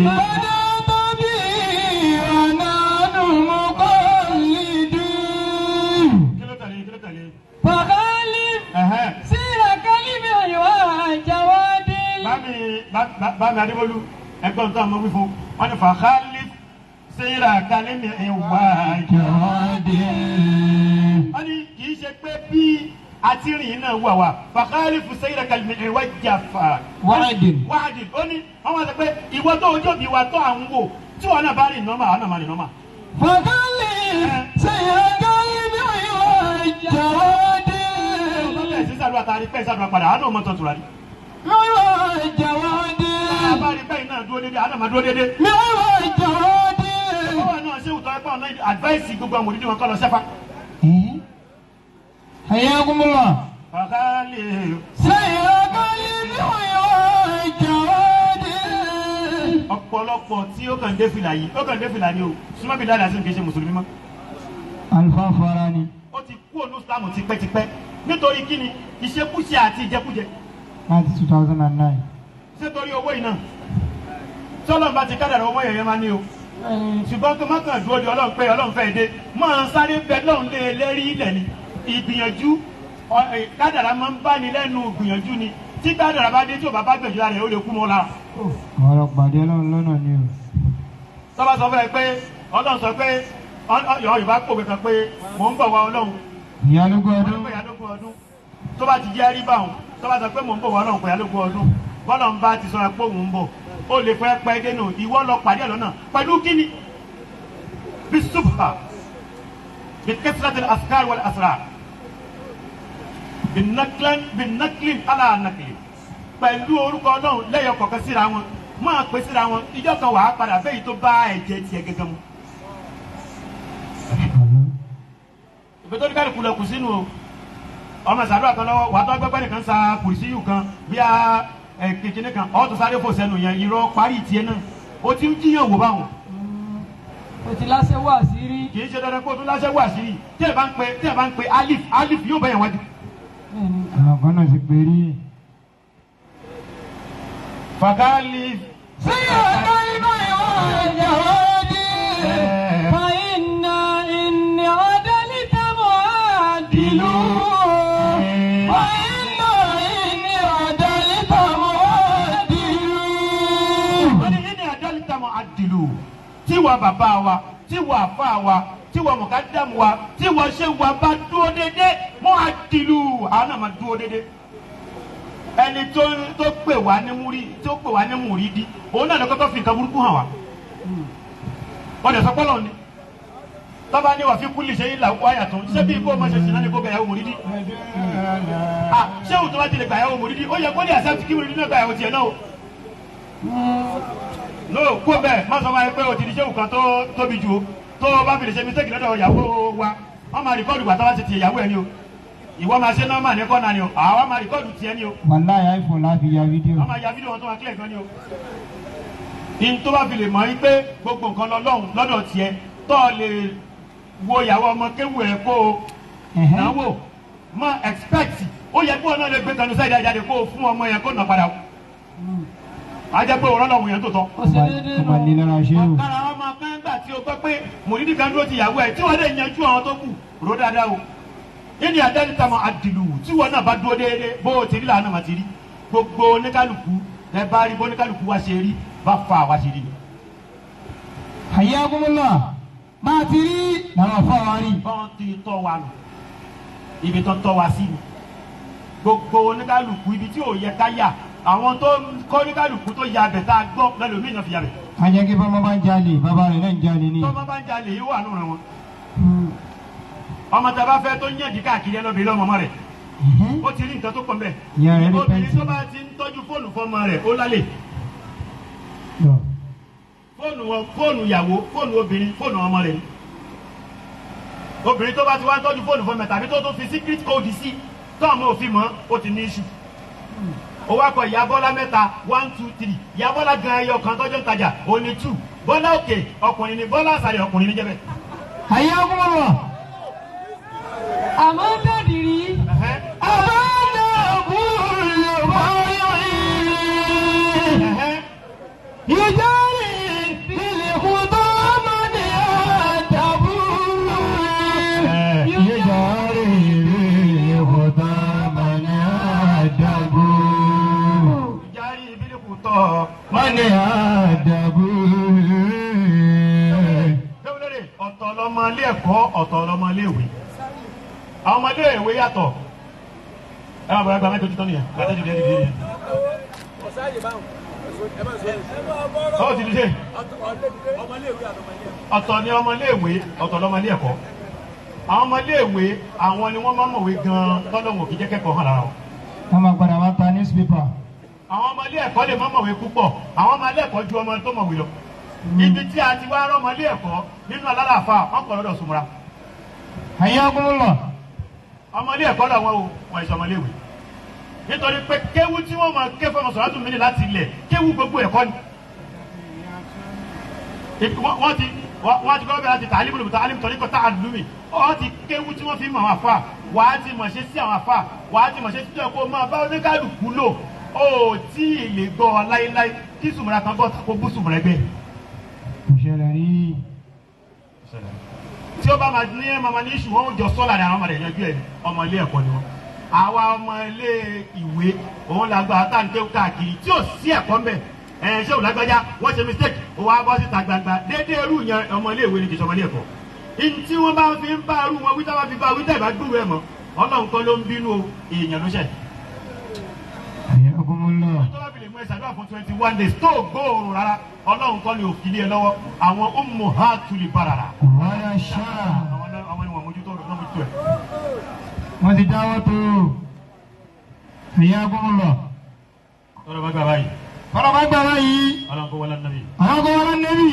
Bàdá tàbí wà nánú muqalliduhu. kí ló tẹ̀lé. Fàkálí síra kálímì àyíwá àjàwádé. Bámi Adébólú ẹgbọ́n tó àmọ́ wí fún wọn ni fàkálí síra kálímì àyíwá àjàwádé. wọ́n ní kì í ṣe pé bí àtìrìn náà wà wá fàkálí fún síra kálímì àyíwá jàfà. Wáàdìn. ó ní wọ́n wá sọ pé ìwọ tó ojú òbí wa tó à ń wò tí wọn náà bá rìn nọ́mà àwọn náà máa rìn nọ́mà. Fàkálí síra kálímì àyíwá àjàwádé. bẹ́ẹ̀ sí sàdúrà tàrí pẹ́ sàdúrà padà àánú ọmọ tuntun rà ní. Àyíwá àjàwádé. àbárí pẹ́ náà dúró dédé àánú máa dúró dédé. Àyíwá àjàwádé. ọwọ́ náà ṣé òótọ́ ẹ̀pọ̀ náà advice gbogbo àwọn òdìdí wọn kọ́ lọ sẹ́fà. Hayyakumullah. fàkálí Síra kálímì àyíwá àjàwádé. ọ̀pọ̀lọpọ̀ tí ó kàn dé fìlà yìí ó kàn dé fìlà ni o súnmọ́ bí dáadáa sí kì í ṣe mùsùlùmí mọ́. Alfa Farani. ó ti kú ònú Ìsìlámù tipẹ́tipẹ́ nítorí kíni ìṣekúṣe àti ìjẹkújẹ. Láti 2009. ṣé torí owó yìí náà sọlọ́n bá ti kádàrà owó yẹ̀yẹ́ máa ní o ṣùgbọ́n tó má kàn dúró di ọlọ́run pé ọlọ́run fẹ́ dé máa ń sáré bẹ lọ́run lé lérí ilẹ̀ ni ìgbìyànjú kádàrà máa ń bá ní lẹ́nu ìgbìyànjú ni tí kádàrà bá dé tí ò bá bá gbèjú rẹ̀ ó lè kú mọ́ lára. Ọ̀rọ̀ pàdé ọlọ́run lọ́nà ni o. tọ́ba sọ fún ẹ pé ọlọ́run sọ pé Yorùbá pòwe kan pé mò ń bọ̀ wá ọlọ́run Ìyálógún ọdún. ìyálógún ọdún tó bá ti jẹ́ rí báwọn tó bá sọ pé mò ń bọ̀ wá ọlọ́run pé ìyálógún ọdún bọ́lọ̀ ń bá ti sọ pé òun ń bọ̀ ó lè fẹ́ pẹ́ dénú ìwọ lọ pàdé ẹ̀ lọ́nà pẹ̀lú kíni bí subha bí kẹsìlẹ̀ askar wal asrar bí naklin ala naklin pẹ̀lú orúkọ ọlọ́run lẹ́yọ kọ̀ọ̀kan síra wọn máa pè síra wọn ìjọ kan wàá padà bẹ́ẹ̀ tó bá ẹ̀jẹ̀ tiẹ̀ gẹ́gẹ́ mu. ìgbé tó ní káàdì kulẹ̀ kù sínú o ọmọ ìsàdúrà kan lọ́wọ́ wàá tó gbẹ́gbẹ́ nìkan sa kùrìsíyù kan bí a kékeré kan ọ̀ tó sáré fò sẹ́nu yẹn irọ́ parí tiẹ̀ náà o ti ń jíyàn wò báwọn. O ti láṣẹ wá sírí. kì í ṣe dandan kó o tún láṣẹ wá sírí tí ẹ bá ń pe alif yóò bẹ̀yàn wájú. Àwọn náà ti pè rí. fàkàlì. Síra kálímì àyíwá àjàwádé. Fàyínà ìní àdálítà mọ́ àdìlú. Fàyínà ìní àdálítà mọ́ àdìlú. wọ́n ní ìní àdálítà mọ́ àdìlú tíwọ́ bàbá wa tíwọ́ àfa wa tíwọ́ mọ̀kádàmù wa tíwọ́ ṣé wa bá dúró dédé mọ́ àdìlú àwọn náà máa dúró dédé. ẹni tó pè wá ní múrí tó pè wá ní múrídì òun náà ló kọ́kọ́ fi nǹkan burúkú hàn wá. wọ́n lè sọ pọ́lọ́ ni tọ́ba ní wàá fi kúlì ṣe ìlà wáyà tó ṣé bí kó o máa ṣe ṣìnà ní kó gbàyàwó múrídì. ṣé òun tó bá ti lè gbàyàwó múrídì ó yẹ kó ní àṣà kí múrídì náà gbàyàwó tiẹ̀ náà o. no kó bẹ́ẹ̀ má sọ wáyé pé o ti di ṣéwù kan tó tóbi jù o tó o bá fi lè ṣe mistake lọ́dọ̀ ìyàwó wa wọ́n máa rìkọ́ọ̀dù gbà tó bá ti ti ìyàwó ẹ̀ ni o ìwọ máa ṣe nọ́ọ̀mà ní kọ́nà ni o àwa máa rìkọ́ọ̀dù tiẹ̀ ni o. Wàláyé iPhone láti ya fídíò. wọ́n máa ya fídíò wọn tó máa kílẹ̀ gan ni o. in tó bá fi lè mọ̀ yín pé gbogbo nǹkan lọ́lọ́run lọ́dọ̀ tiẹ̀ tó lè wo ìyàwó ọmọ kéwù ẹ̀ kó o náwó mọ expect ó yẹ kó o náà lè gbé kanú sáyidá jáde kó o fún ọmọ yẹn kó nà padà o. a jẹ́ pé òrọ́ lọ́wọ́ yẹn tó tọ́. Ọba ní lára ṣé o. ọ̀kára wọn máa kán gbà tí o gbọ́ pé mòlídì kan dúró ti ìyàwó ẹ̀ tí wọ́n lè yanjú àwọn tó kù ró dáadáa o. ìní àdánítà mọ àdìlù tí wọn náà bá dúró déédéé bó o ti rí làánà máa ti rí gbogbo oníkálukú ẹ bá rí bó oníkálukú wá ṣe rí bá fa àwa ṣe rí. Hayyakumullah. Máa ti rí làwọn afọ wa rí. bọ́n ti tọ́ wa nù ibi tó tọ́ wa sí ni gbogbo oníkálukú ibi tí ò yẹ ká yà àwọn tó kọ́ oníkálukú tó ya abẹ tá a gbọ́ lẹ́lòmíì náà fi yà bẹ̀. Àjẹ́ kí bàbá bá ń jalè bàbá rẹ̀ náà ń jalè ní. tọ́mọ bá ń jalè yóò wà nù rẹ̀ wọn. ọmọ tí a bá fẹ́ tó yànjú káàkiri ẹlọ́bìnrin lọ́mọ rẹ̀ ó ti rí nǹkan tó pọ̀ mbẹ́. Ìyá rẹ̀ rí obìnrin pẹ́ntì. tó bá ti ń tọ́jú fóònù fọ́mọ rẹ̀ ó lálẹ́. fóònù ìyàwó fóònù obìnrin fóònù ọmọ rẹ̀ ni. obìnrin tó bá ti wá ń tọ́jú fóònù fọ́mọ rẹ̀ tàbí tó fi secret code sí tó ọmọ òfin mọ́ ó ti ní iṣu. ó wá kọ ìyá Bọ́lá mẹ́ta 1 2 3 ìyá Bọ́lá gan ẹyọ kan tọ́jú ń tajà ó ní 2 Bọ́lá òkè ọkùnrin ni Bọ́lá àsàlẹ̀ ọkùnrin ní jẹ́bẹ̀. Ayé agbọ́nlọ̀. Àmọ́ dàdìrí. Àmọ́ dàbúrò báyọ̀ yìí. Ìjọ́rì ìlẹ̀ kúndọ́ ọmọdé àdàbúrò. Ìjọ́rì ìlẹ̀ kúndọ́ ọmọdé àdàbúrò. Ìjọ́rì ìbílẹ̀ kúndọ́ ọmọdé àdàbúrò. Ọ̀tọ̀ lọmọ ilé ẹ̀kọ́ ọ̀tọ̀ lọmọ ilé ìwé. Àwọn ọmọ ilé ìwé yàtọ̀. Ẹ máa bọ̀rọ̀ ẹgbàá mẹ́tò títọ́ nìyẹn. Gbàtẹ́jù díẹ̀ dìde nìyẹn. Ó ti dìde. Ọ̀tọ̀ ni ọmọ ilé ìwé ọ̀tọ̀ lọmọ ilé ẹ̀kọ́. Àwọn ọmọ ilé ìwé àwọn ni wọ́n máa mọ̀wé gan-an tọ́lọ́wọ̀n kì í jẹ́ kẹ́kọ̀ọ́ hàn lára wọn. Wọ́n máa padà wá ta newspaper. Àwọn ọmọ ilé ẹ̀kọ́ lè má mọ̀wé púpọ̀. Àwọn ọmọ ilé ẹ̀kọ́ ju ọmọ tó mọ̀wé lọ. Ibi tí a ti wá rọ́mọ ilé ẹ̀kọ́ nínú alálàáfà wọn kọ̀ lọ́dọ̀ Sùmùrà. Ayé agbọ́nlọ̀. Ọmọ ilé ẹ̀kọ́ làwọn o wọ́n ìṣọmọ ilé ìwé. Nítorí pé kéwú tí wọ́n máa ké fọmọ sọ̀rọ̀ tún mílì láti ilẹ̀ kéwú gbogbo ẹ̀kọ́ ni. Wọ́n ti gbọ́ bẹ́ẹ̀ láti tàálímù lùbùtà álímù tọ́lí kọ́ tá àlùmí. Wọ́n ti kéwú tí wọ́n fi mọ̀ àwọn àfà. Wàá ti mọ̀ ṣe sí àwọn àfà. Wàá ti mọ̀ ṣe sí ẹ̀kọ́ máa bá oníkálùkù lò. Ó tí ì lè gbọ́ láéláé kí Sùmùrà kan bọ̀ tako bú Sùmùrà ẹgbẹ́. Ìṣẹ̀lẹ̀ rí. Tí ó bá máa ní ẹ̀ máa ní iṣu wọn ó jọ sọ́ọ̀lá ní àwọn ọmọdé yanjú ẹ̀ ọmọ ilé ẹ̀kọ́ ni wọn. Àwa ọmọ ilé ìwé òun la gba àtàǹtẹ̀ káàkiri tí ò sí ẹ̀kọ́ mbẹ̀ ṣé ò lágbájá wọ́n ṣe mistake ó wá bọ́ síta gbangba déédéé irú yẹn ọmọ ilé ìwé ni kì í ṣe ọmọ ilé ẹ̀kọ́. Ntí wọ́n bá fi ń bá irú wọn wíta bá fi bá wíta ìbá gbúrú ẹ̀ mọ́ Ọlọ́run kọ́ ló ń bínú èèyàn ló ṣẹ̀. Ayé agbọ́nlọ̀. Tọ́lá fi lè mú ẹ̀sàdúrà fún 21 days tó gbóòórùn rárá Ọlọ́run kọ́ ni òfìlí ẹ lọ́wọ́ àwọn ummuhatul barara. Wọ́n ṣá. Àwọn ni wọ́n mójútó ẹ̀. Wọ́n ti dáwọ́ tó. Ayé agbọ́nlọ̀. Ọlọ́run bá gbà báyìí. Ọlọ́run bá gbà báyìí. Ọlọ́run kó wọlé nàbí. Ọlọ́run kó wọlé nàbí.